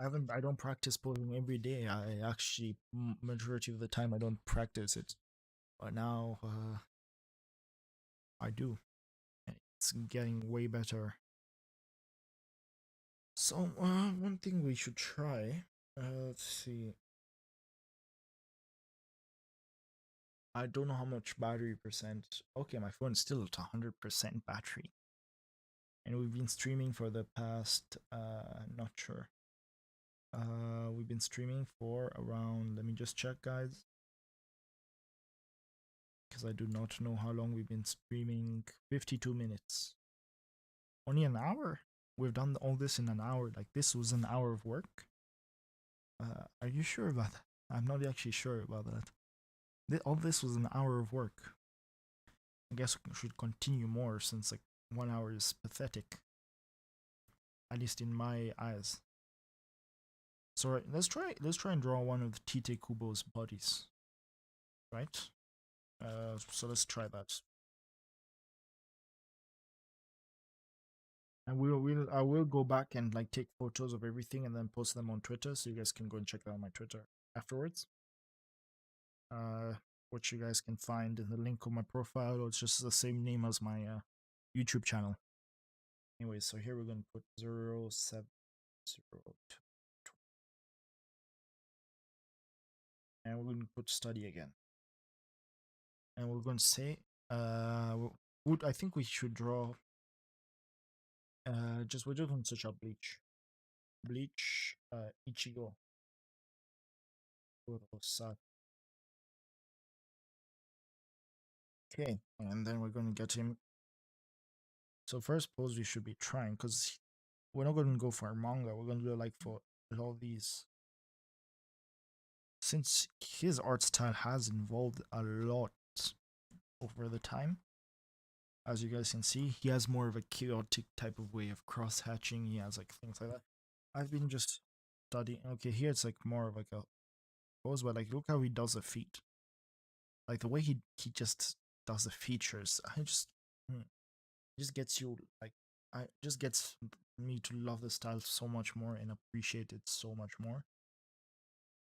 I don't practice posing every day. I actually majority of the time I don't practice it. But now I do. And it's getting way better. So one thing we should try. Let's see. I don't know how much battery percent. Okay, my phone's still at 100% battery. And we've been streaming for the past not sure. We've been streaming for around, let me just check, guys, because I do not know how long we've been streaming. 52 minutes. Only an hour? We've done all this in an hour. Like, this was an hour of work. Are you sure about that? I'm not actually sure about that. All this was an hour of work. I guess we should continue more, since like 1 hour is pathetic, at least in my eyes. So right, let's try and draw one of Tite Kubo's bodies, right? So let's try that. And I will go back and like take photos of everything and then post them on Twitter, so you guys can go and check that on my Twitter afterwards. Uh, which you guys can find in the link of my profile, or it's just the same name as my YouTube channel. Anyway, so here we're gonna put 0702, and we're gonna put study again, and we're gonna say would I think we should draw we're just gonna search up bleach Ichigo Kurosaki. Okay, and then we're gonna get him. So first pose we should be trying, because we're not gonna go for a manga, we're gonna do it like for all these. Since his art style has evolved a lot over the time, as you guys can see, he has more of a chaotic type of way of cross hatching. He has like things like that. I've been just studying. Okay, here it's like more of like a pose, but like look how he does the feet. Like the way he just does the features. Just gets you like I just gets me to love the style so much more and appreciate it so much more.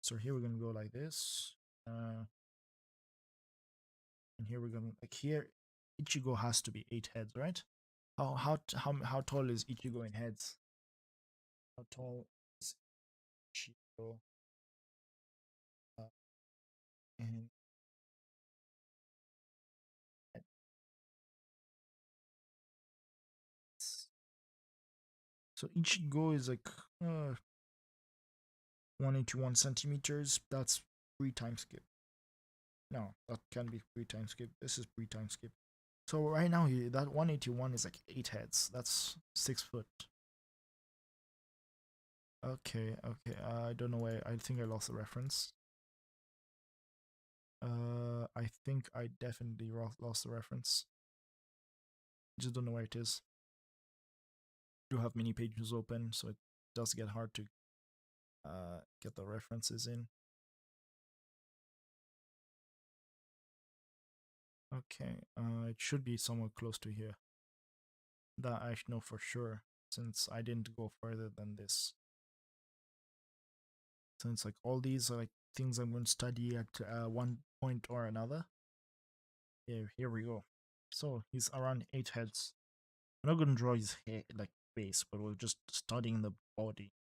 So here we're gonna go like this, and here we're gonna like here. Ichigo has to be 8 heads, right? How tall is Ichigo in heads? How tall is Ichigo uh, in heads? So Ichigo is like 181 centimeters. That's 3 times skip. No, that can be 3 times skip. This is 3 times skip. So right now, that 181 is like 8 heads. That's 6 foot. Okay, okay. I don't know why. I think I lost the reference. I think I definitely lost the reference. Just don't know where it is. I do have many pages open, so it does get hard to get the references in. Okay, it should be somewhere close to here. That I know for sure, since I didn't go further than this. Since like all these are like things I'm going to study at one point or another. Here we go. So he's around 8 heads. We're not going to draw his head like face, but we're just studying the body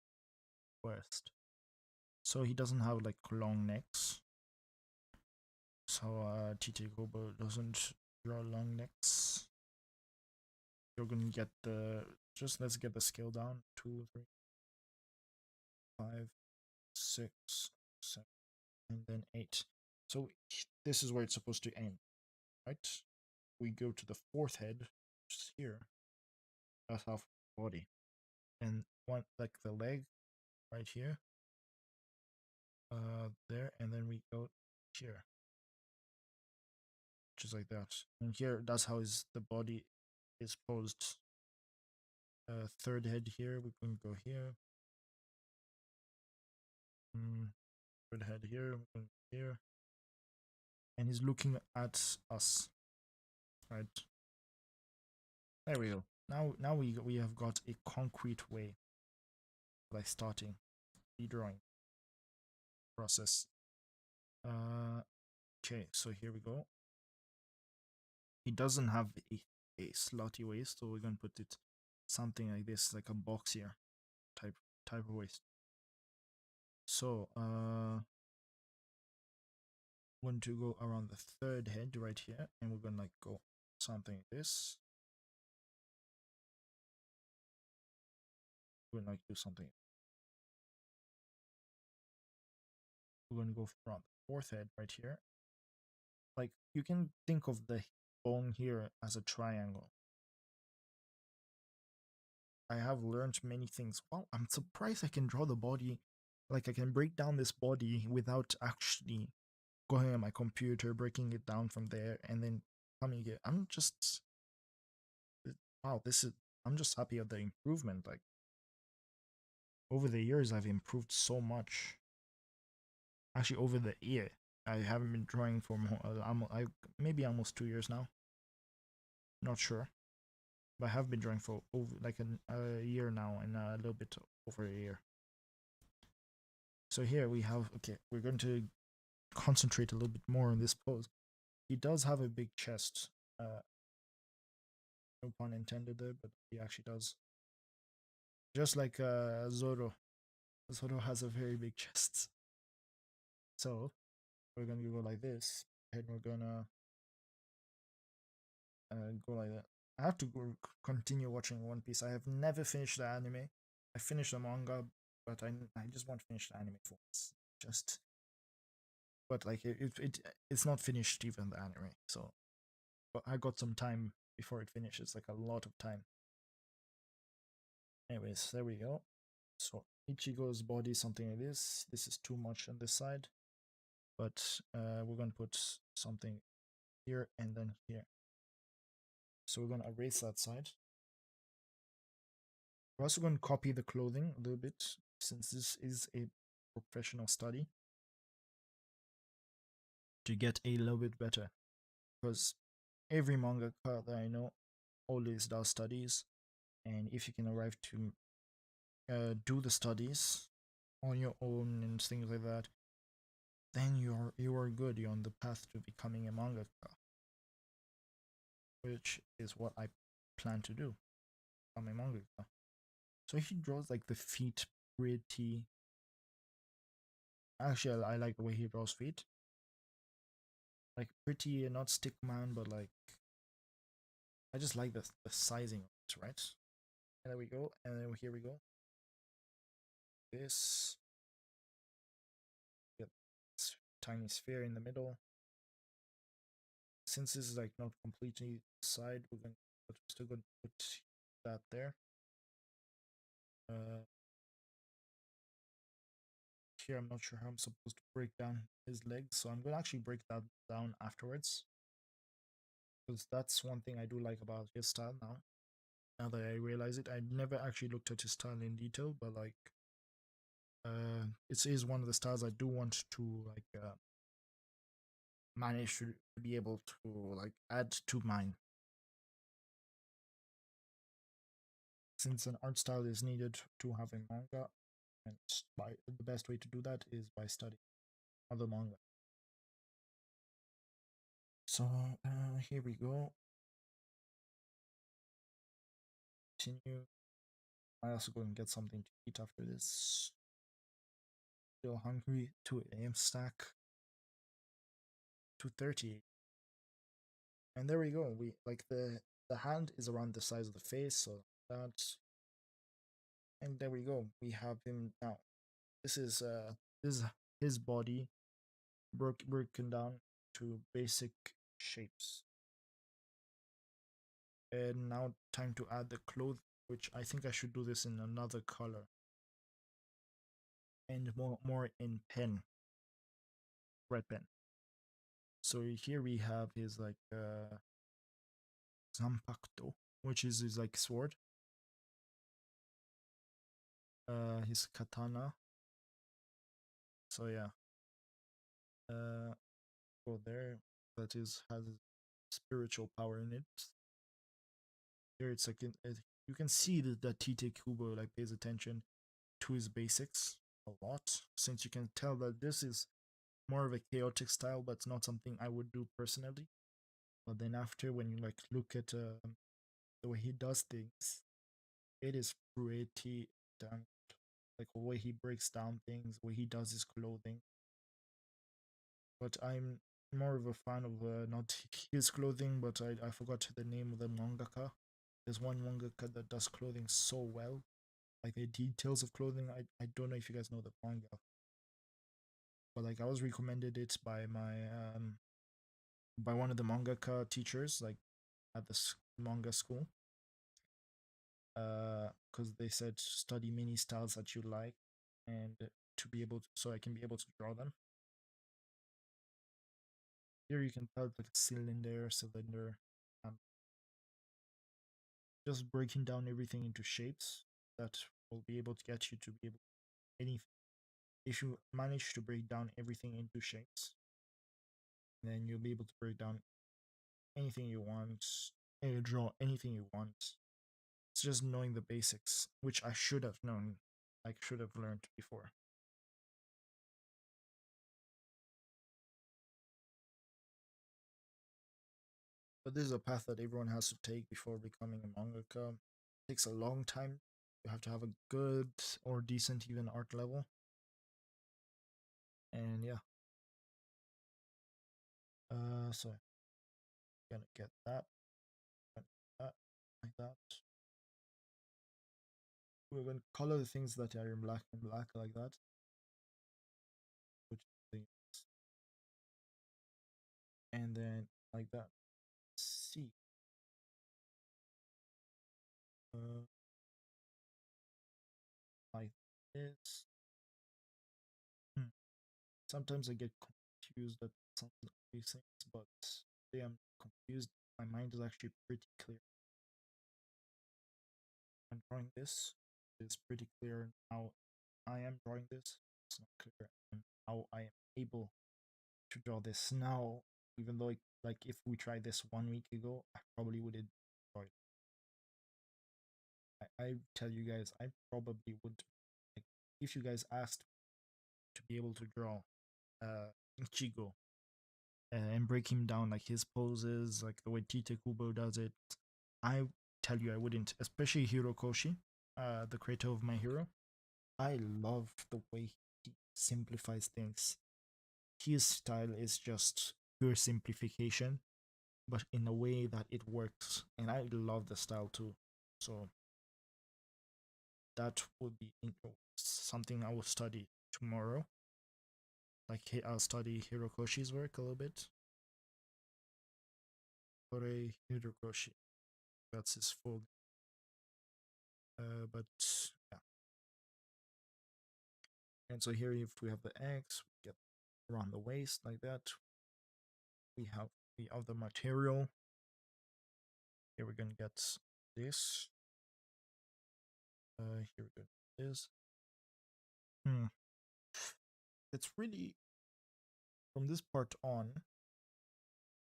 first. So he doesn't have like long necks. So TT Gobo doesn't draw long necks. You're gonna get the let's get the scale down. 2, 3, 5, 6, 7, and then 8. So this is where it's supposed to end, right? We go to the 4th head, just here. That's half body, and one like the leg right here. there, and then we go here, just like that. And here, that's how is the body is posed. Third head here, we can go here. Mm, third head here, we can go here, and he's looking at us, right? There we go. Now we have got a concrete way by starting the drawing process. Okay, so here we go. He doesn't have a slotty waist, so we're gonna put it something like this, like a boxier type of waist. So going to go around the third head right here, and we're gonna like go something like this. We're gonna like do something. We're gonna go around the fourth head right here. Like you can think of the bone here as a triangle. I have learned many things. Well, I'm surprised I can draw the body. Like I can break down this body without actually going on my computer, breaking it down from there, and then coming here. I'm just wow. This is. I'm just happy at the improvement. Like over the years, I've improved so much. Actually, over the year, I haven't been drawing for more. I maybe almost 2 years now. Not sure, but I have been drawing for over like a year now, and a little bit over a year. So here we have. Okay, we're going to concentrate a little bit more on this pose. He does have a big chest. No pun intended there, but he actually does. Just like Zoro. Zoro has a very big chest. So we're gonna go like this, and we're gonna go like that. I have to continue watching One Piece. I have never finished the anime. I finished the manga, but I just want to finish the anime once. Just, but like it's not finished even the anime. So, but I got some time before it finishes, like a lot of time. Anyways, there we go. So Ichigo's body is something like this. This is too much on this side, but we're gonna put something here and then here. So we're gonna erase that side. We're also gonna copy the clothing a little bit since this is a professional study to get a little bit better. Because every manga that I know always does studies, and if you can arrive to do the studies on your own and things like that, then you are good. You're on the path to becoming a mangaka, which is what I plan to do. I'm a mangaka. So he draws like the feet pretty. Actually, I like the way he draws feet. Like pretty, not stick man, but like I just like the sizing of it, right? And there we go, and then here we go. This, get this tiny sphere in the middle. Since this is like not completely side, we're still going to put that there. Uh, here I'm not sure how I'm supposed to break down his legs, so I'm gonna actually break that down afterwards. Because that's one thing I do like about his style now. Now that I realize it, I never actually looked at his style in detail, but like it is one of the styles I do want to like manage to be able to like add to mine. Since an art style is needed to have a manga, and the best way to do that is by studying other manga. So here we go. Continue. I also go and get something to eat after this. Still hungry. 2 a.m. stack. 2:30. And there we go. We like the hand is around the size of the face, so that. And there we go. We have him now. This is his body broken down to basic shapes. And now time to add the clothes, which I think I should do this in another color and more in pen. red pen. So here we have his like Zanpakuto, which is his like sword. His katana. So yeah. Go there. That is has spiritual power in it. Here it's like you can see that Tite Kubo like pays attention to his basics a lot, since you can tell that this is more of a chaotic style, but it's not something I would do personally. But then after, when you like look at the way he does things, it is pretty damn good. Like the way he breaks down things, the way he does his clothing. But I'm more of a fan of not his clothing, but I forgot the name of the mangaka. There's one mangaka that does clothing so well, like the details of clothing. I don't know if you guys know the manga, but like I was recommended it by my by one of the mangaka teachers, like at the manga school, because they said study many styles that you like, and to be able to, so I can be able to draw them. Here you can tell like cylinder, um, just breaking down everything into shapes that will be able to get you to be able any. If you manage to break down everything into shapes, then you'll be able to break down anything you want and draw anything you want. It's just knowing the basics, which I should have known, like should have learned before. But this is a path that everyone has to take before becoming a mangaka. It takes a long time. You have to have a good or decent even art level. And yeah. So gonna get that, that, like that. We're gonna color the things that are in black and black like that. Which things, and then like that. See. Uh, like this. Hmm. Sometimes I get confused at some of these things, but today I'm confused. My mind is actually pretty clear. I'm drawing this. It's pretty clear how I am drawing this. It's not clear on how I am able to draw this now. Even though, like, if we tried this 1 week ago, I probably wouldn't draw it. I tell you guys, I probably would. Like, if you guys asked to be able to draw Ichigo and break him down, like his poses, like the way Tite Kubo does it, I tell you I wouldn't. Especially Hirokoshi, the creator of My Hero. I love the way he simplifies things. His style is just pure simplification, but in a way that it works. And I love the style too. So that would be something I will study tomorrow. Like I'll study Hirokoshi's work a little bit. Kore Hirokoshi. That's his full. But yeah. And so here, if we have the X, we get around the waist like that. We have the other material. Here we're gonna get this. Here we go. This. It's really from this part on.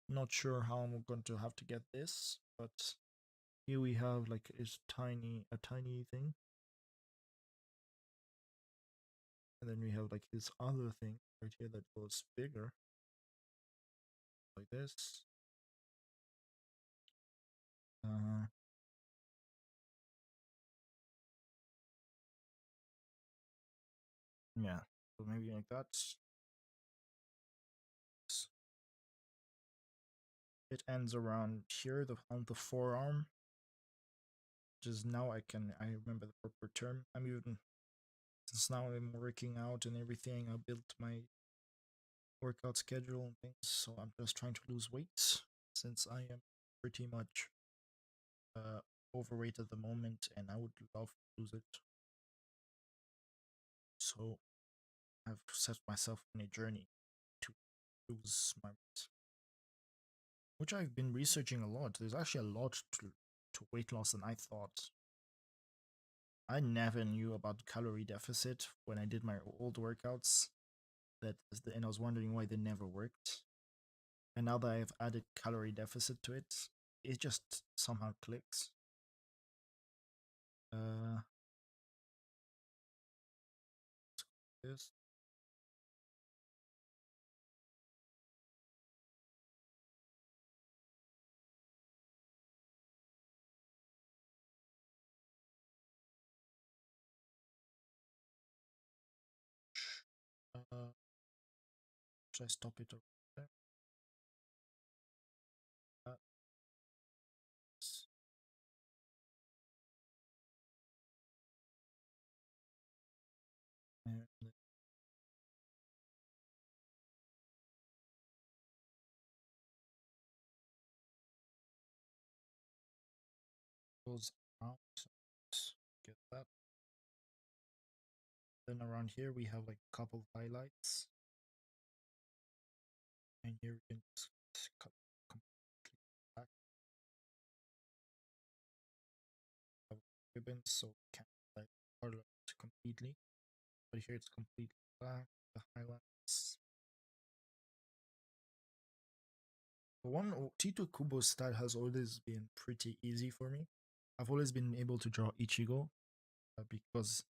Not sure how I'm going to have to get this, but here we have like a tiny thing, and then we have like this other thing right here that goes bigger, like this. Uh, yeah, so maybe like that. It ends around here, on the forearm. Just now I remember the proper term. I'm even since now I'm working out and everything. I built my workout schedule and things, so I'm just trying to lose weight since I am pretty much uh, overweight at the moment, and I would love to lose it. So I've set myself on a journey to lose my weight, which I've been researching a lot. There's actually a lot to weight loss than I thought. I never knew about calorie deficit when I did my old workouts. And I was wondering why they never worked. And now that I've added calorie deficit to it, it just somehow clicks. Uh, this should I stop it over there? Uh, and it goes around. So let's get that. Then around here we have like a couple highlights, and here we can just cut completely back ribbons, so we can't like color it completely. But here it's completely black. The highlights. The one Tito Kubo style has always been pretty easy for me. I've always been able to draw Ichigo because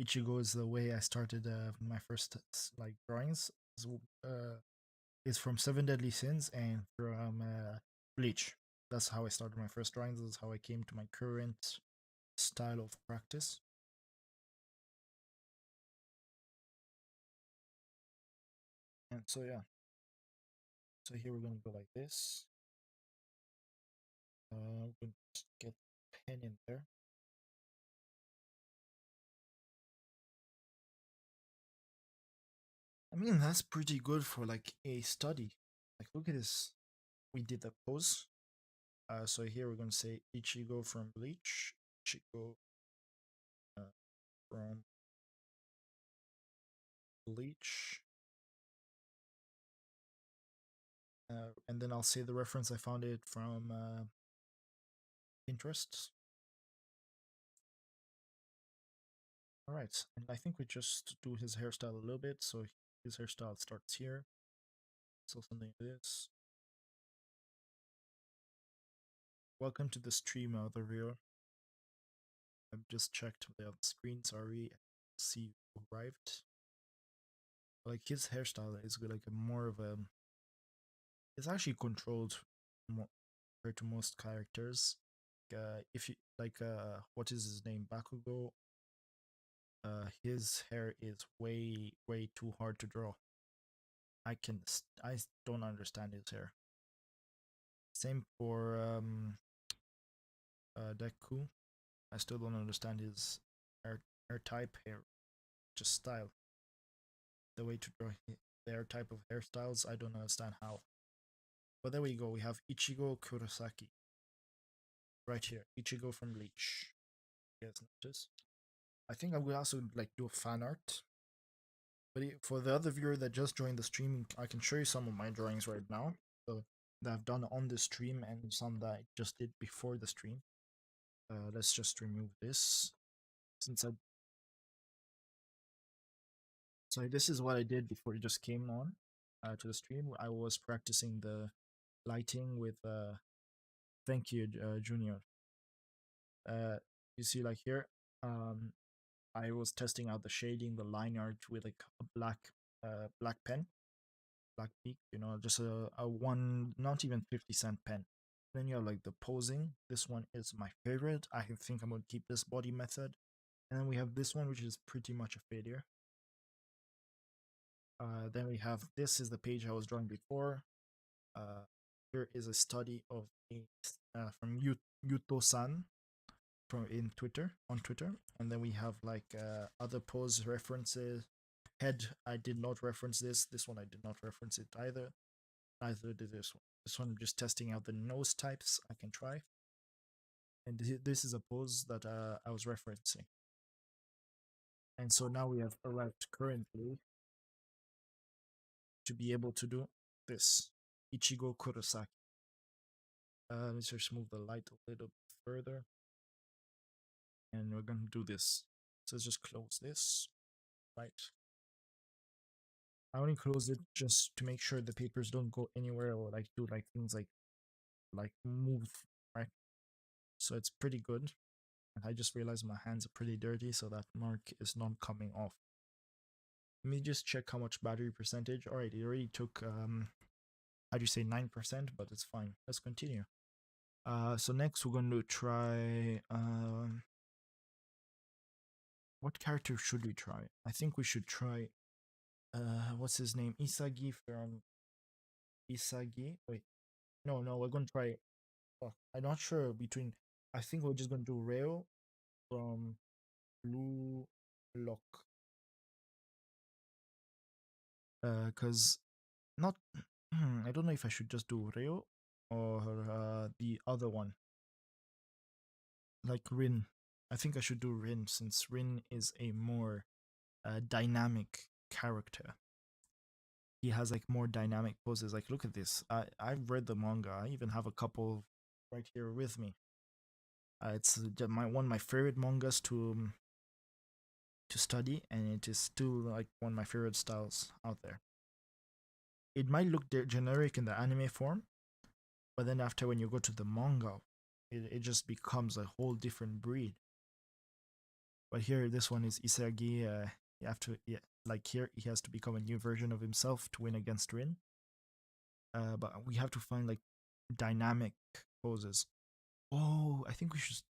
Ichigo is the way I started my first like drawings. So, it's from Seven Deadly Sins and from Bleach. That's how I started my first drawings. This is how I came to my current style of practice. And so yeah, so here we're gonna go like this. We're gonna get pen in there. I mean, that's pretty good for like a study. Like, look at this. We did the pose. So here we're gonna say Ichigo from Bleach, Ichigo from Bleach, and then I'll say the reference I found it from Pinterest. All right, and I think we just do his hairstyle a little bit. So his hairstyle starts here. So something like this. Welcome to the stream, other viewer. I've just checked the screen. Sorry, see you arrived. Like his hairstyle is like a more of a. It's actually controlled more compared to most characters. If you like, what is his name, Bakugo? His hair is way too hard to draw. I don't understand his hair. Same for Deku. I still don't understand his hair type, hair just style. The way to draw their type of hairstyles, I don't understand how. But there we go. We have Ichigo Kurosaki right here. Ichigo from Bleach. You guys notice? I think I will also like do a fan art. But for the other viewer that just joined the stream, I can show you some of my drawings right now. So that I've done on the stream and some that I just did before the stream. Let's just remove this since I. So this is what I did before it just came on to the stream. I was practicing the lighting with. Thank you, Junior. Uh, you see, like here, um, I was testing out the shading, the line art with like a black pen, black peak. Just a one, not even 50 cent pen. Then you have like the posing. This one is my favorite. I think I'm gonna keep this body method. And then we have this one, which is pretty much a failure. Then we have this is the page I was drawing before. Uh, here is a study of a from Yuto-san from in Twitter on Twitter, and then we have like other pose references. Head, I did not reference this. This one I did not reference it either. Neither did this one. This one I'm just testing out the nose types I can try. And this is a pose that I was referencing. And so now we have arrived currently to be able to do this. Ichigo Kurosaki. Let's just move the light a little further. And we're gonna do this. So let's just close this. Right. I only close it just to make sure the papers don't go anywhere or like do like things like move, right? So it's pretty good. And I just realized my hands are pretty dirty, so that mark is not coming off. Let me just check how much battery percentage. Alright, it already took how do you say 9%, but it's fine. Let's continue. So next we're going to try what character should we try? I think we should try what's his name? Isagi from Isagi. Wait. No, we're going to try I'm not sure between I think we're just going to do Reo from Blue Lock. Cuz not I don't know if I should just do Reo or the other one. Like Rin. I think I should do Rin since Rin is a more dynamic character. He has like more dynamic poses. Like look at this. I've read the manga. I even have a couple right here with me. It's one of my favorite mangas to study, and it is still like one of my favorite styles out there. It might look generic in the anime form, but then after when you go to the manga, it just becomes a whole different breed. But here, this one is Isagi. You have to, yeah, like here, he has to become a new version of himself to win against Rin. But we have to find like dynamic poses. Oh, I think we should.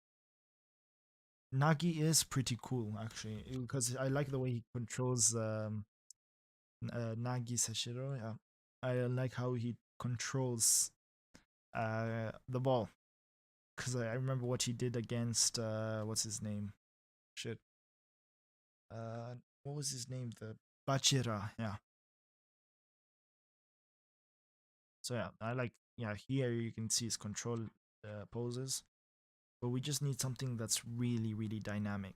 Nagi is pretty cool actually because I like the way he controls Nagi Sashiro. Yeah, I like how he controls the ball because I remember what he did against what's his name? Shit. What was his name? The Bachira. Yeah. So yeah, I like yeah, here you can see his control poses. But we just need something that's really, really dynamic.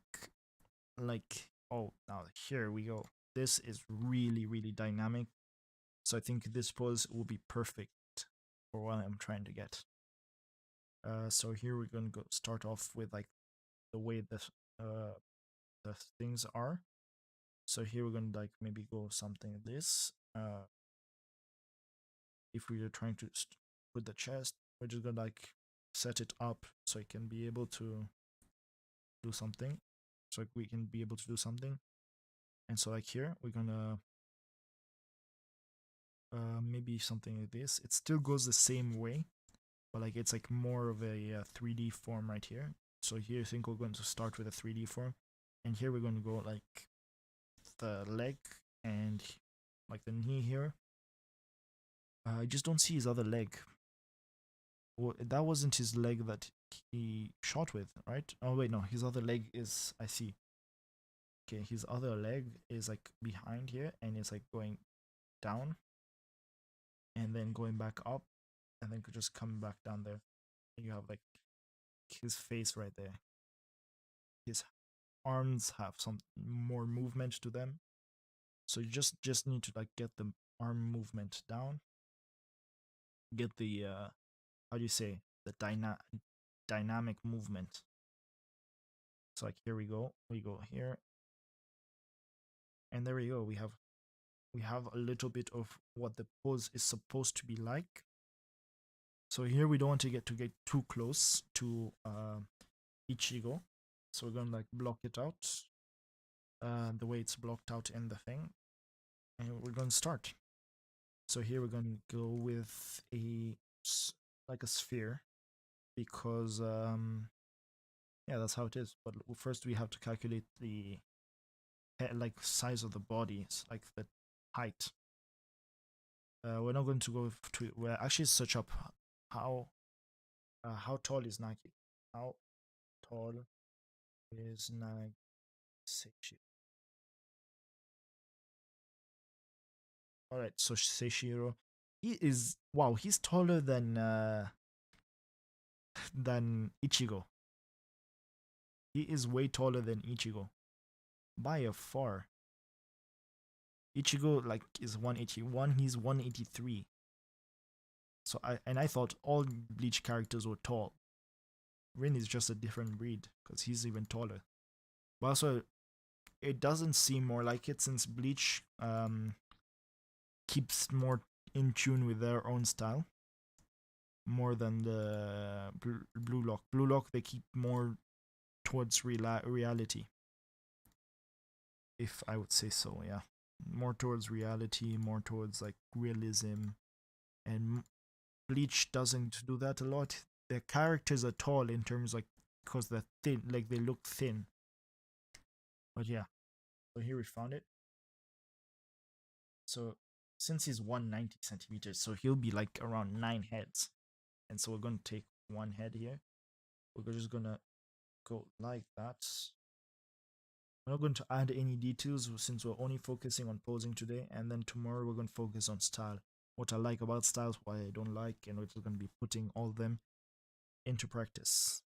Like, oh, now here we go. This is really, really dynamic. So I think this pose will be perfect for what I'm trying to get. So here we're gonna go start off with like the way the things are. So here we're gonna like maybe go something like this. If we are trying to put the chest, we're just gonna like set it up so it can be able to do something. So we can be able to do something. And so like here, we're gonna maybe something like this. It still goes the same way, but like it's like more of a 3D form right here. So here I think we're going to start with a 3D form. And here we're going to go like the leg and like the knee here. I just don't see his other leg. Well, that wasn't his leg that he shot with, right? Oh wait, no, his other leg is I see. Okay, his other leg is like behind here and it's like going down and then going back up and then just coming back down there. And you have like his face right there. His arms have some more movement to them. So you just need to like get the arm movement down. Get the how do you say the dynamic movement. So like here we go. We go here. And there we go. We have a little bit of what the pose is supposed to be like. So here we don't want to get too close to Ichigo. So we're gonna like block it out the way it's blocked out in the thing. And we're gonna start. So here we're gonna go with like a sphere because yeah, that's how it is. But first we have to calculate the like size of the body, like the height. We're not going to go to. We're actually search up how tall is Nagi? How tall is Nagi? All right, so Seishiro, he is wow. He's taller than Ichigo. He is way taller than Ichigo by a far. Ichigo like is 181. He's 183. I thought all Bleach characters were tall. Rin is just a different breed because he's even taller. But also, it doesn't seem more like it since Bleach keeps more in tune with their own style more than the Blue Lock. Blue Lock they keep more towards reality, if I would say so. Yeah, more towards reality, more towards like realism, and Bleach doesn't do that a lot. Their characters are tall in terms like because they're thin, like they look thin. But yeah, so here we found it. So since he's 190 centimeters, so he'll be like around 9 heads. And so we're going to take one head here. We're just going to go like that. We're not going to add any details since we're only focusing on posing today. And then tomorrow we're going to focus on style. What I like about styles, what I don't like, and we're going to be putting all of them into practice.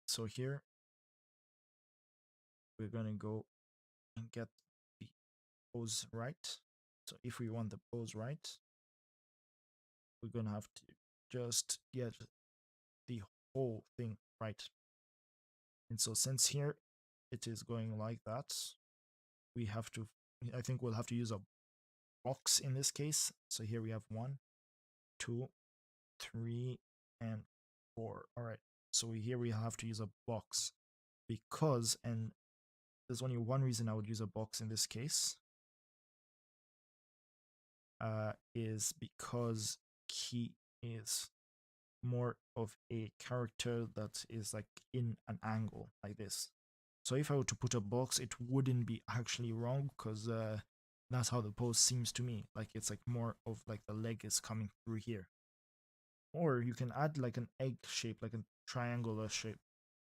So here we're going to go and get the pose right. So if we want the pose right, we're going to have to just get the whole thing right. And so since here it is going like that, we have to, I think we'll have to use a box in this case. So here we have 1, 2, 3, and 4. All right. So here we have to use a box because, and there's only one reason I would use a box in this case, is because he is more of a character that is like in an angle like this. So if I were to put a box, it wouldn't be actually wrong because that's how the pose seems to me. Like it's like more of like the leg is coming through here. Or you can add like an egg shape, like a triangular shape,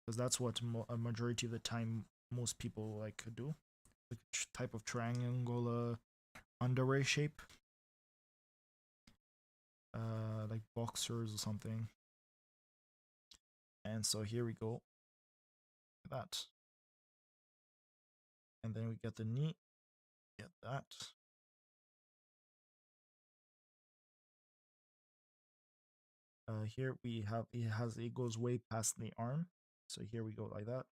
because that's what a majority of the time most people like do. Like type of triangular underwear shape, like boxers or something. And so here we go, like that. And then we get the knee, get that. Here we have it goes way past the arm, so here we go like that.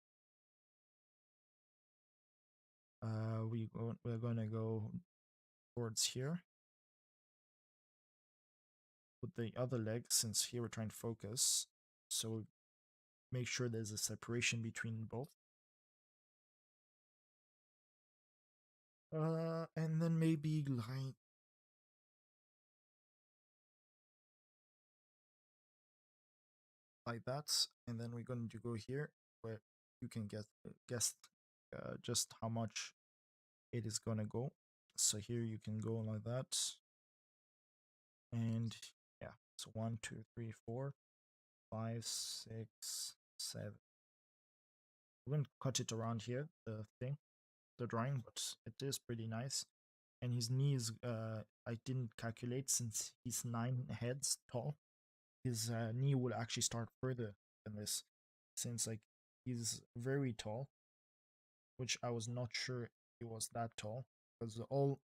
We're gonna go towards here with the other leg since here we're trying to focus, so make sure there's a separation between both. And then maybe like that, and then we're going to go here where you can guess just how much it is gonna go. So here you can go like that, and yeah, so 1, 2, 3, 4, 5, 6, 7. We're gonna cut it around here, the drawing, but it is pretty nice. And his knees, I didn't calculate since he's 9 heads tall. His knee will actually start further than this, since like he's very tall, which I was not sure he was that tall because all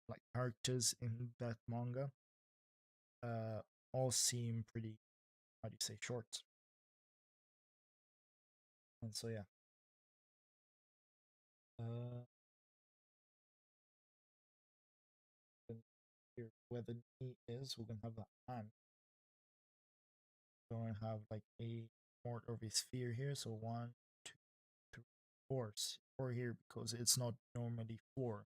like characters in that manga, uh, all seem pretty, how do you say, short. And so yeah, uh, here where the knee is, we're gonna have the hand. We're gonna have like a more of a sphere here. So 1, 2, 3, 4, 4 here because it's not normally 4.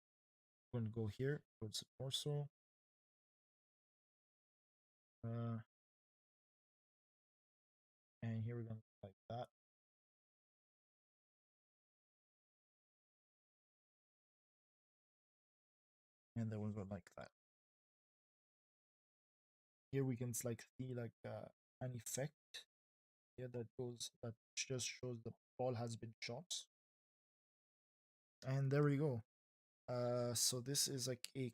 We're gonna go here towards the torso. Uh, and here we're gonna like that. And then we'll go like that. Here we can like see like an effect here that just shows the ball has been shot. And there we go. So this is like a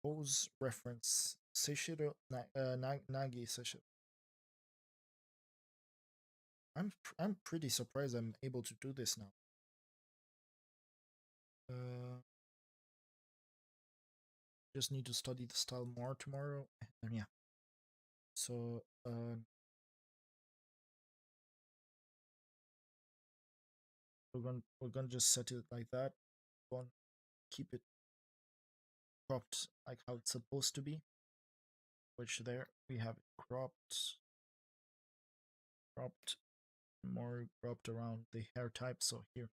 pose reference. Seishiro Nagi Seishiro. I'm pretty surprised I'm able to do this now. Uh, just need to study the style more tomorrow. And yeah, so we're gonna just set it like that. One, keep it cropped like how it's supposed to be. Which there we have it cropped, more cropped around the hair type. So here,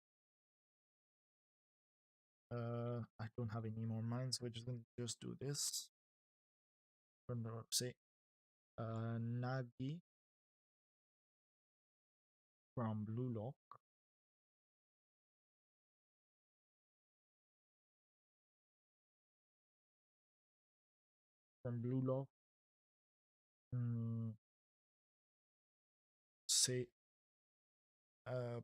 I don't have any more minds. We're just gonna just do this. We're gonna say, Nagi from Blue Lock. From Blue Lock, mm, say, uh,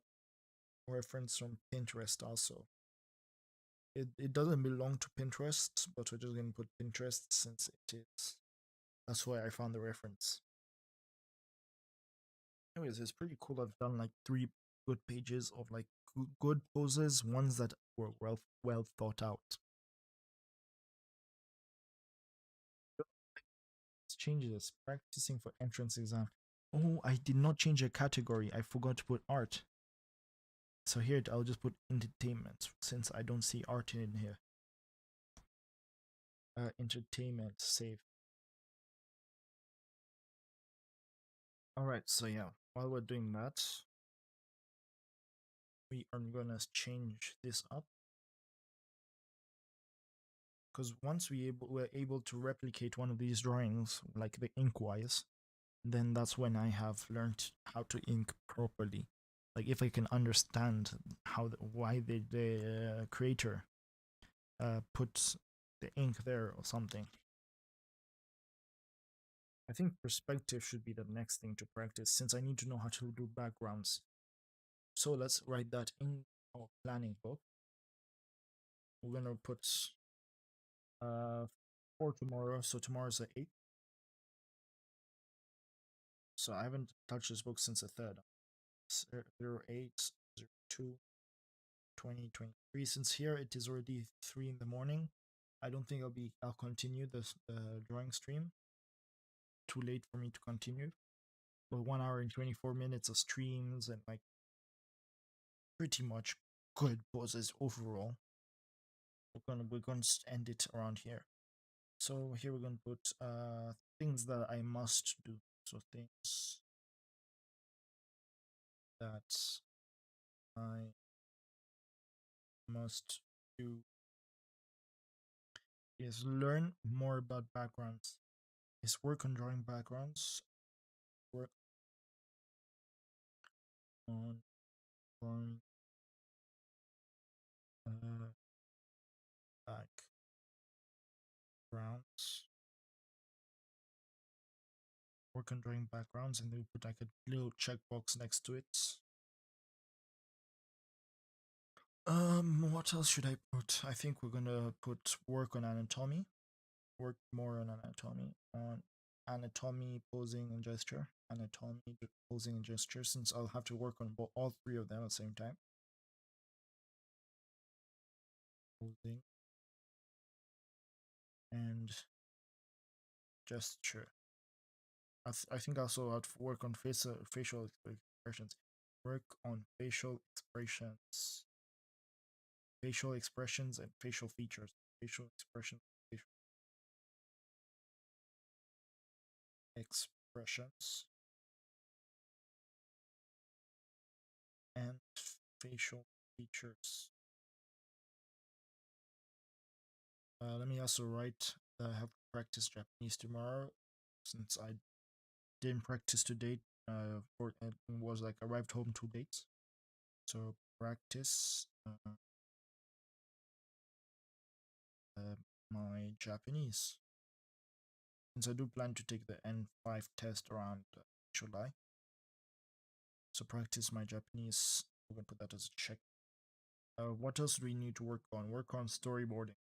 reference from Pinterest also. It doesn't belong to Pinterest, but we're just gonna put Pinterest since it is. That's why I found the reference. Anyways, it's pretty cool. I've done like 3 good pages of like good poses, ones that were well thought out. Let's change this. Practicing for entrance exam. Oh, I did not change a category. I forgot to put art. So here I'll just put entertainment since I don't see art in here. Entertainment, save. Alright, so yeah, while we're doing that, we are gonna change this up. Because once we're able to replicate one of these drawings, like the ink wise, then that's when I have learned how to ink properly. Like if I can understand why the creator puts the ink there or something. I think perspective should be the next thing to practice since I need to know how to do backgrounds. So let's write that in our planning book. We're gonna put for tomorrow. So tomorrow's the 8th. So I haven't touched this book since the 3rd. 08 02 2023. Since here it is already 3 in the morning, I don't think I'll continue this drawing stream. Too late for me to continue. But 1 hour and 24 minutes of streams and like pretty much good poses overall. We're gonna end it around here. So here we're gonna put things that I must do. So things that I must do is learn more about backgrounds. Is work on drawing backgrounds. Work on drawing backgrounds. Work on drawing backgrounds, and then we put like a little checkbox next to it. What else should I put? I think we're gonna put work on anatomy. Work more on anatomy. On anatomy, posing, and gesture. Anatomy, posing, and gesture. Since I'll have to work on all 3 of them at the same time. Posing and gesture. I think also I have to work on facial expressions. Work on facial expressions, and facial features. Facial expressions, facial expressions, and facial features. Let me also write that I have to practice Japanese tomorrow, since I didn't practice today. For it was like arrived home too late. So practice my Japanese. Since I do plan to take the N5 test around July. So practice my Japanese. We're gonna put that as a check. What else do we need to work on? Work on storyboarding,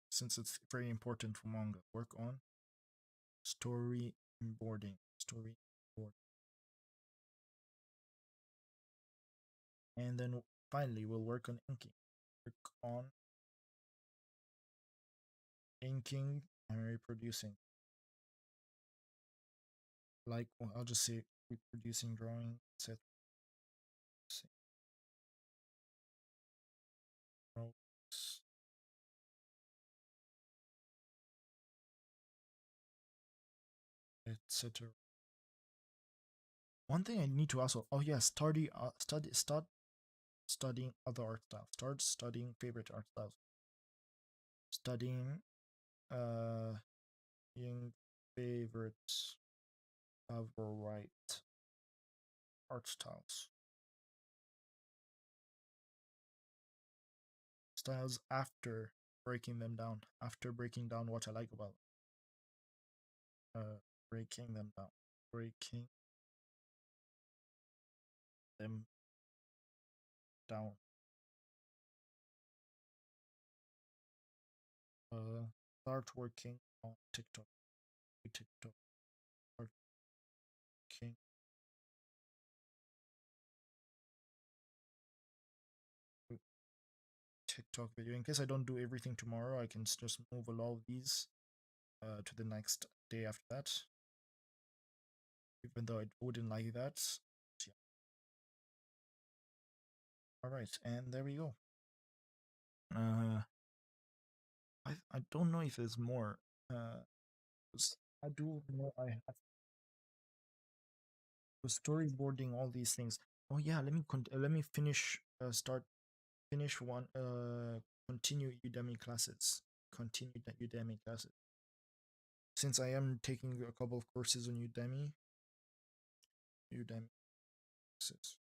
since it's very important for manga. Work on storyboarding. Storyboard. And then finally, we'll work on inking. Work on inking and reproducing. Like, well, I'll just say reproducing, drawing, etc. Etc. One thing I need to also, oh yeah, start studying other art styles. Start studying favorite art styles. Studying uh in favorite right art styles. Styles after breaking them down. After breaking down what I like about breaking them down. Breaking them down. Start working on TikTok. TikTok. Start working TikTok video. In case I don't do everything tomorrow, I can just move a lot of these to the next day after that. Even though I wouldn't like that. Yeah. Alright, and there we go. I don't know if there's more. I do know I have storyboarding all these things. Oh yeah, let me finish finish one continue Udemy classes. Continue the Udemy classes. Since I am taking a couple of courses on Udemy classes.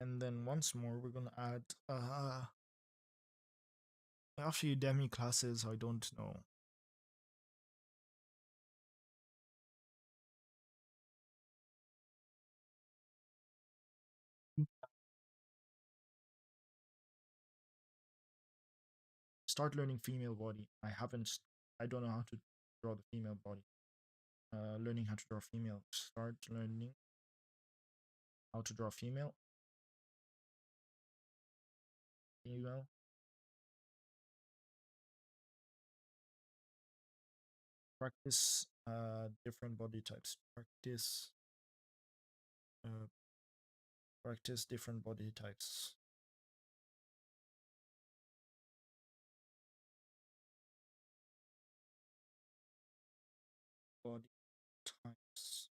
And then once more we're gonna add after Udemy classes, I don't know. Start learning female body. I don't know how to draw the female body. Learning how to draw female. Start learning how to draw female. Female. Practice different body types. Uh, practice different body types. Body types.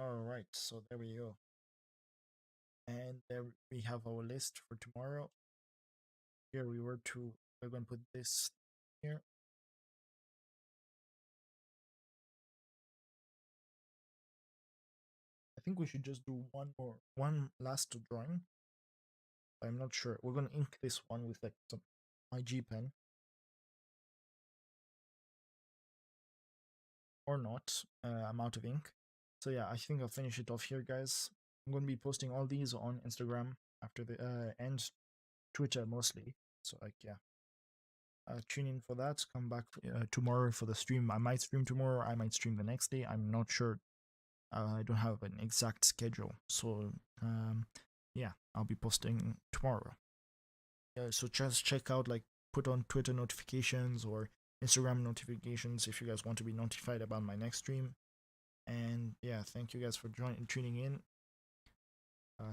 Alright, so there we go. And there we have our list for tomorrow. Here we're going to put this here. I think we should just do one last drawing. I'm not sure. We're gonna ink this one with like some IG pen or not. I'm out of ink. So yeah, I think I'll finish it off here, guys. I'm gonna be posting all these on Instagram after the and Twitter mostly. So like yeah, tune in for that. Come back tomorrow for the stream. I might stream tomorrow. I might stream the next day. I'm not sure. I don't have an exact schedule. So yeah, I'll be posting tomorrow. So just check out, like, put on Twitter notifications or Instagram notifications if you guys want to be notified about my next stream. And yeah, thank you guys for tuning in. So